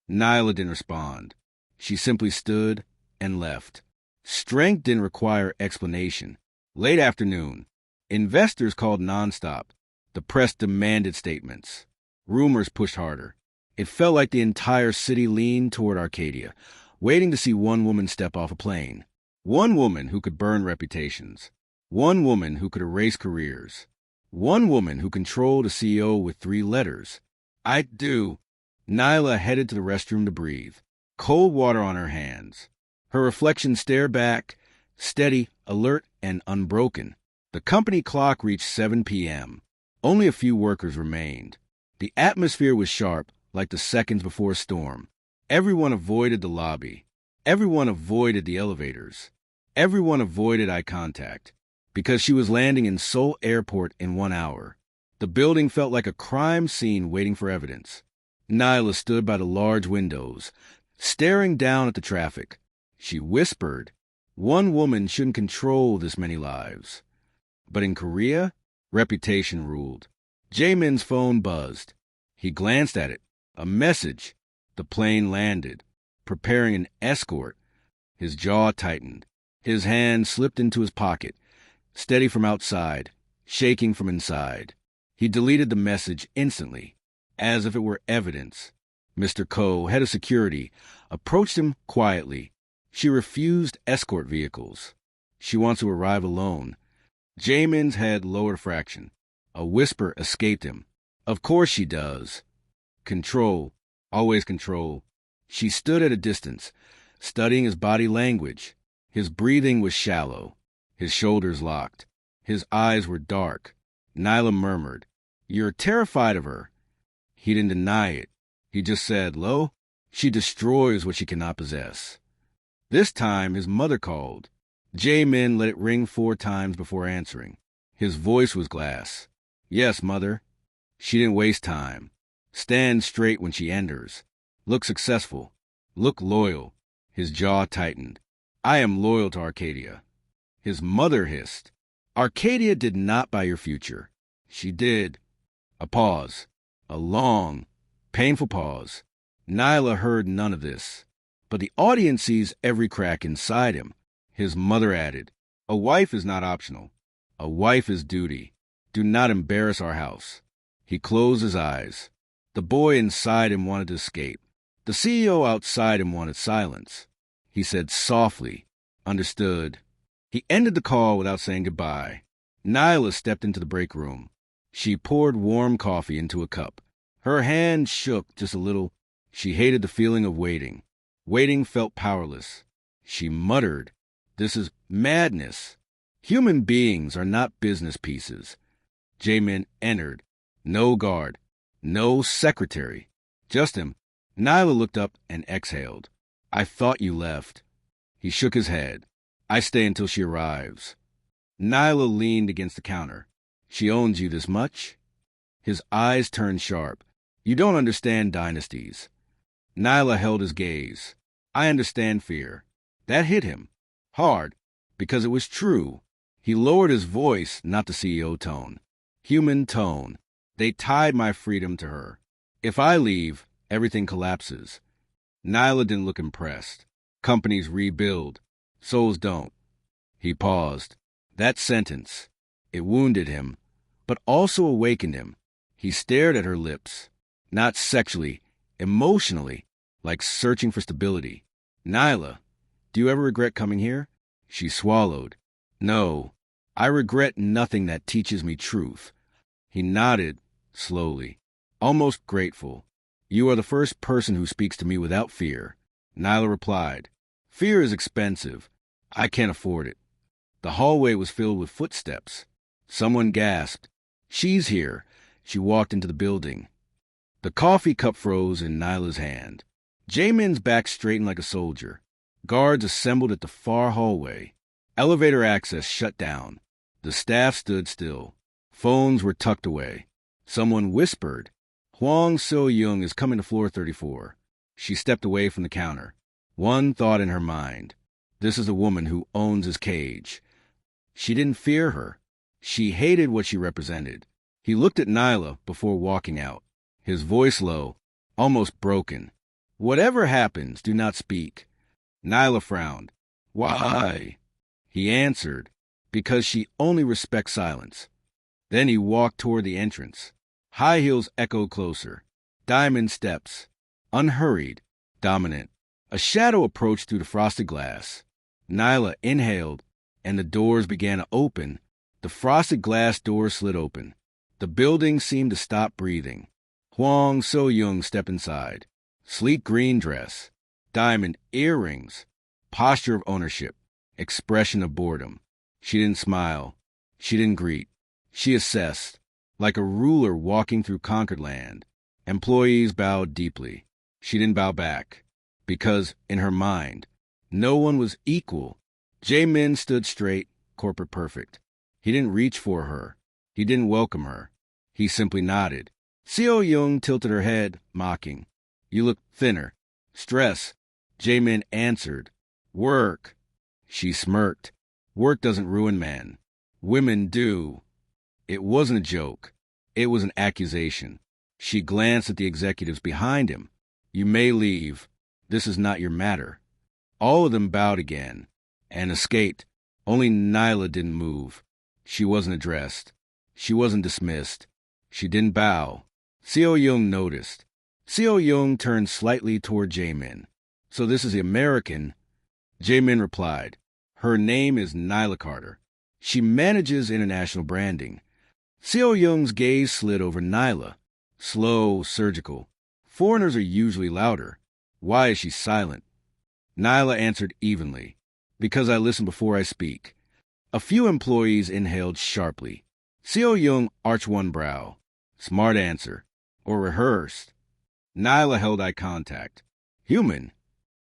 Speaker 2: Nyla didn't respond. She simply stood and left. Strength didn't require explanation. Late afternoon. Investors called nonstop. The press demanded statements. Rumors pushed harder. It felt like the entire city leaned toward Arcadia, waiting to see one woman step off a plane. One woman who could burn reputations. One woman who could erase careers. One woman who controlled a CEO with 3 letters. "I do." Nyla headed to the restroom to breathe. Cold water on her hands. Her reflection stared back, steady, alert, and unbroken. The company clock reached 7 p.m. Only a few workers remained. The atmosphere was sharp, like the seconds before a storm. Everyone avoided the lobby. Everyone avoided the elevators. Everyone avoided eye contact, because she was landing in Seoul Airport in 1 hour. The building felt like a crime scene waiting for evidence. Nyla stood by the large windows, staring down at the traffic. She whispered, "One woman shouldn't control this many lives." But in Korea, reputation ruled. Jaemin's phone buzzed. He glanced at it. A message. The plane landed, preparing an escort. His jaw tightened. His hand slipped into his pocket, steady from outside, shaking from inside. He deleted the message instantly, as if it were evidence. Mr. Ko, head of security, approached him quietly. She refused escort vehicles. She wants to arrive alone. Jamin's head lowered a fraction. A whisper escaped him. Of course she does. Control. Always control. She stood at a distance, studying his body language. His breathing was shallow. His shoulders locked. His eyes were dark. Nyla murmured, "You're terrified of her." He didn't deny it. He just said, "Lo, she destroys what she cannot possess." This time, his mother called. Jamin let it ring 4 times before answering. His voice was glass. "Yes, mother." She didn't waste time. Stand straight when she enters. Look successful. Look loyal. His jaw tightened. "I am loyal to Arcadia." His mother hissed, "Arcadia did not buy your future." "She did." A pause. A long, painful pause. Nyla heard none of this, but the audience sees every crack inside him. His mother added, "A wife is not optional. A wife is duty. Do not embarrass our house." He closed his eyes. The boy inside him wanted to escape. The CEO outside him wanted silence. He said softly, "Understood." He ended the call without saying goodbye. Nyla stepped into the break room. She poured warm coffee into a cup. Her hand shook just a little. She hated the feeling of waiting. Waiting felt powerless. She muttered, "This is madness. Human beings are not business pieces." Jamin entered. No guard. No secretary. Just him. Nyla looked up and exhaled. "I thought you left." He shook his head. "I stay until she arrives." Nyla leaned against the counter. "She owns you this much?" His eyes turned sharp. "You don't understand dynasties." Nyla held his gaze. "I understand fear." That hit him. Hard. Because it was true. He lowered his voice, not the CEO tone. Human tone. "They tied my freedom to her. If I leave, everything collapses." Nyla didn't look impressed. Companies rebuild. Souls don't. He paused. That sentence. It wounded him, but also awakened him. He stared at her lips. Not sexually, emotionally, like searching for stability. "Nyla, do you ever regret coming here?" She swallowed. "No, I regret nothing that teaches me truth." He nodded, slowly, almost grateful. "You are the first person who speaks to me without fear." Nyla replied, "Fear is expensive. I can't afford it." The hallway was filled with footsteps. Someone gasped, "She's here." She walked into the building. The coffee cup froze in Nyla's hand. Jamin's back straightened like a soldier. Guards assembled at the far hallway. Elevator access shut down. The staff stood still. Phones were tucked away. Someone whispered, "Hwang So-young is coming to floor 34. She stepped away from the counter. One thought in her mind. This is a woman who owns his cage. She didn't fear her. She hated what she represented. He looked at Nyla before walking out. His voice low, almost broken. "Whatever happens, do not speak." Nyla frowned. "Why?" He answered, "Because she only respects silence." Then he walked toward the entrance. High heels echoed closer. Diamond steps. Unhurried. Dominant. A shadow approached through the frosted glass. Nyla inhaled, and the doors began to open. The frosted glass doors slid open. The building seemed to stop breathing. Hwang So-young stepped inside. Sleek green dress. Diamond earrings. Posture of ownership. Expression of boredom. She didn't smile. She didn't greet. She assessed, like a ruler walking through conquered land. Employees bowed deeply. She didn't bow back, because, in her mind, no one was equal. Jamin stood straight, corporate perfect. He didn't reach for her. He didn't welcome her. He simply nodded. So-young tilted her head, mocking. "You look thinner." "Stress." Jamin answered. "Work." She smirked. "Work doesn't ruin men. Women do." It wasn't a joke. It was an accusation. She glanced at the executives behind him. You may leave. This is not your matter. All of them bowed again and escaped. Only Nyla didn't move. She wasn't addressed. She wasn't dismissed. She didn't bow. Seo Young noticed. Seo Young turned slightly toward Jaemin. So this is the American? Jaemin replied. Her name is Nyla Carter. She manages international branding. Seo Young's gaze slid over Nyla. Slow, surgical. Foreigners are usually louder. Why is she silent? Nyla answered evenly. Because I listen before I speak. A few employees inhaled sharply. Seo Young arched one brow. Smart answer. Or rehearsed. Nyla held eye contact. Human.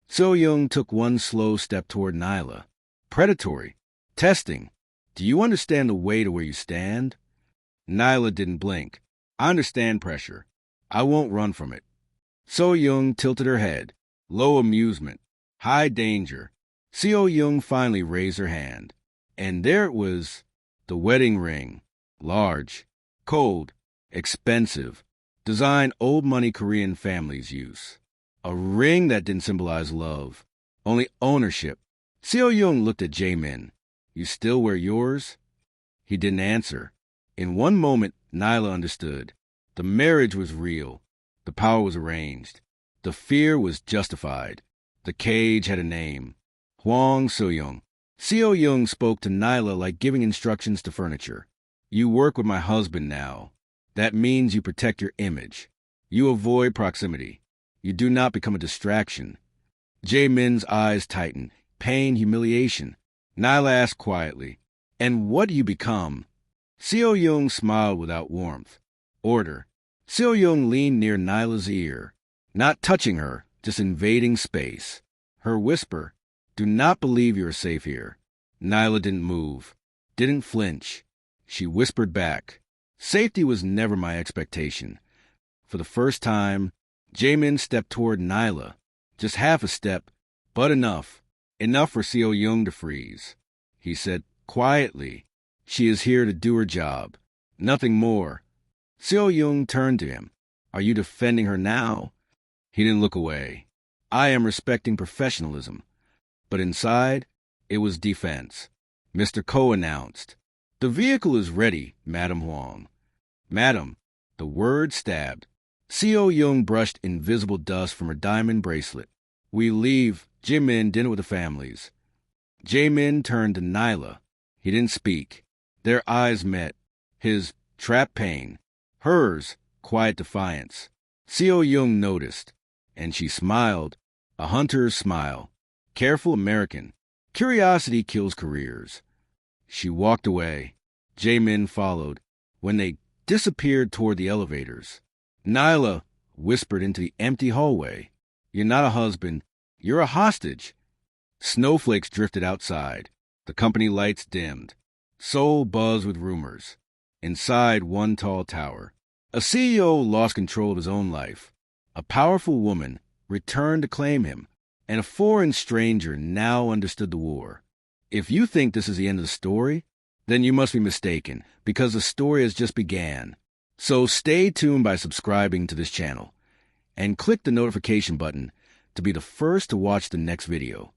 Speaker 2: Seo Young took one slow step toward Nyla. Predatory. Testing. Do you understand the weight of where you stand? Nyla didn't blink. I understand pressure. I won't run from it. Seo Young tilted her head. Low amusement. High danger. Seo Young finally raised her hand. And there it was. The wedding ring. Large. Cold. Expensive. Design old money Korean families use. A ring that didn't symbolize love. Only ownership. Seo Young looked at Jaemin. You still wear yours? He didn't answer. In one moment, Nyla understood. The marriage was real. The power was arranged. The fear was justified. The cage had a name. Hwang So-young. Seo Young spoke to Nyla like giving instructions to furniture. You work with my husband now. That means you protect your image. You avoid proximity. You do not become a distraction. Jaemin's eyes tightened. Pain, humiliation. Nyla asked quietly, and what do you become? Seo Young smiled without warmth. Order. Seo Young leaned near Nyla's ear, not touching her, just invading space. Her whisper, do not believe you are safe here. Nyla didn't move, didn't flinch. She whispered back, safety was never my expectation. For the first time, Jaemin stepped toward Nyla, just half a step, but enough. Enough for Seo Young to freeze. He said, quietly, she is here to do her job. Nothing more. Seo Young turned to him. Are you defending her now? He didn't look away. I am respecting professionalism. But inside, it was defense. Mr. Ko announced. The vehicle is ready, Madam Hwang. Madam, the word stabbed. Seo Young brushed invisible dust from her diamond bracelet. We leave. Jaemin dinner with the families. Jaemin turned to Nyla. He didn't speak. Their eyes met. His trapped pain. Hers quiet defiance. Seo Young noticed, and she smiled. A hunter's smile. Careful American. Curiosity kills careers. She walked away. Jaemin followed. When they disappeared toward the elevators, Nyla whispered into the empty hallway. You're not a husband. You're a hostage. Snowflakes drifted outside. The company lights dimmed. Seoul buzzed with rumors. Inside one tall tower, a CEO lost control of his own life. A powerful woman returned to claim him, and a foreign stranger now understood the war. If you think this is the end of the story, then you must be mistaken, because the story has just began. So stay tuned by subscribing to this channel, and click the notification button to be the first to watch the next video.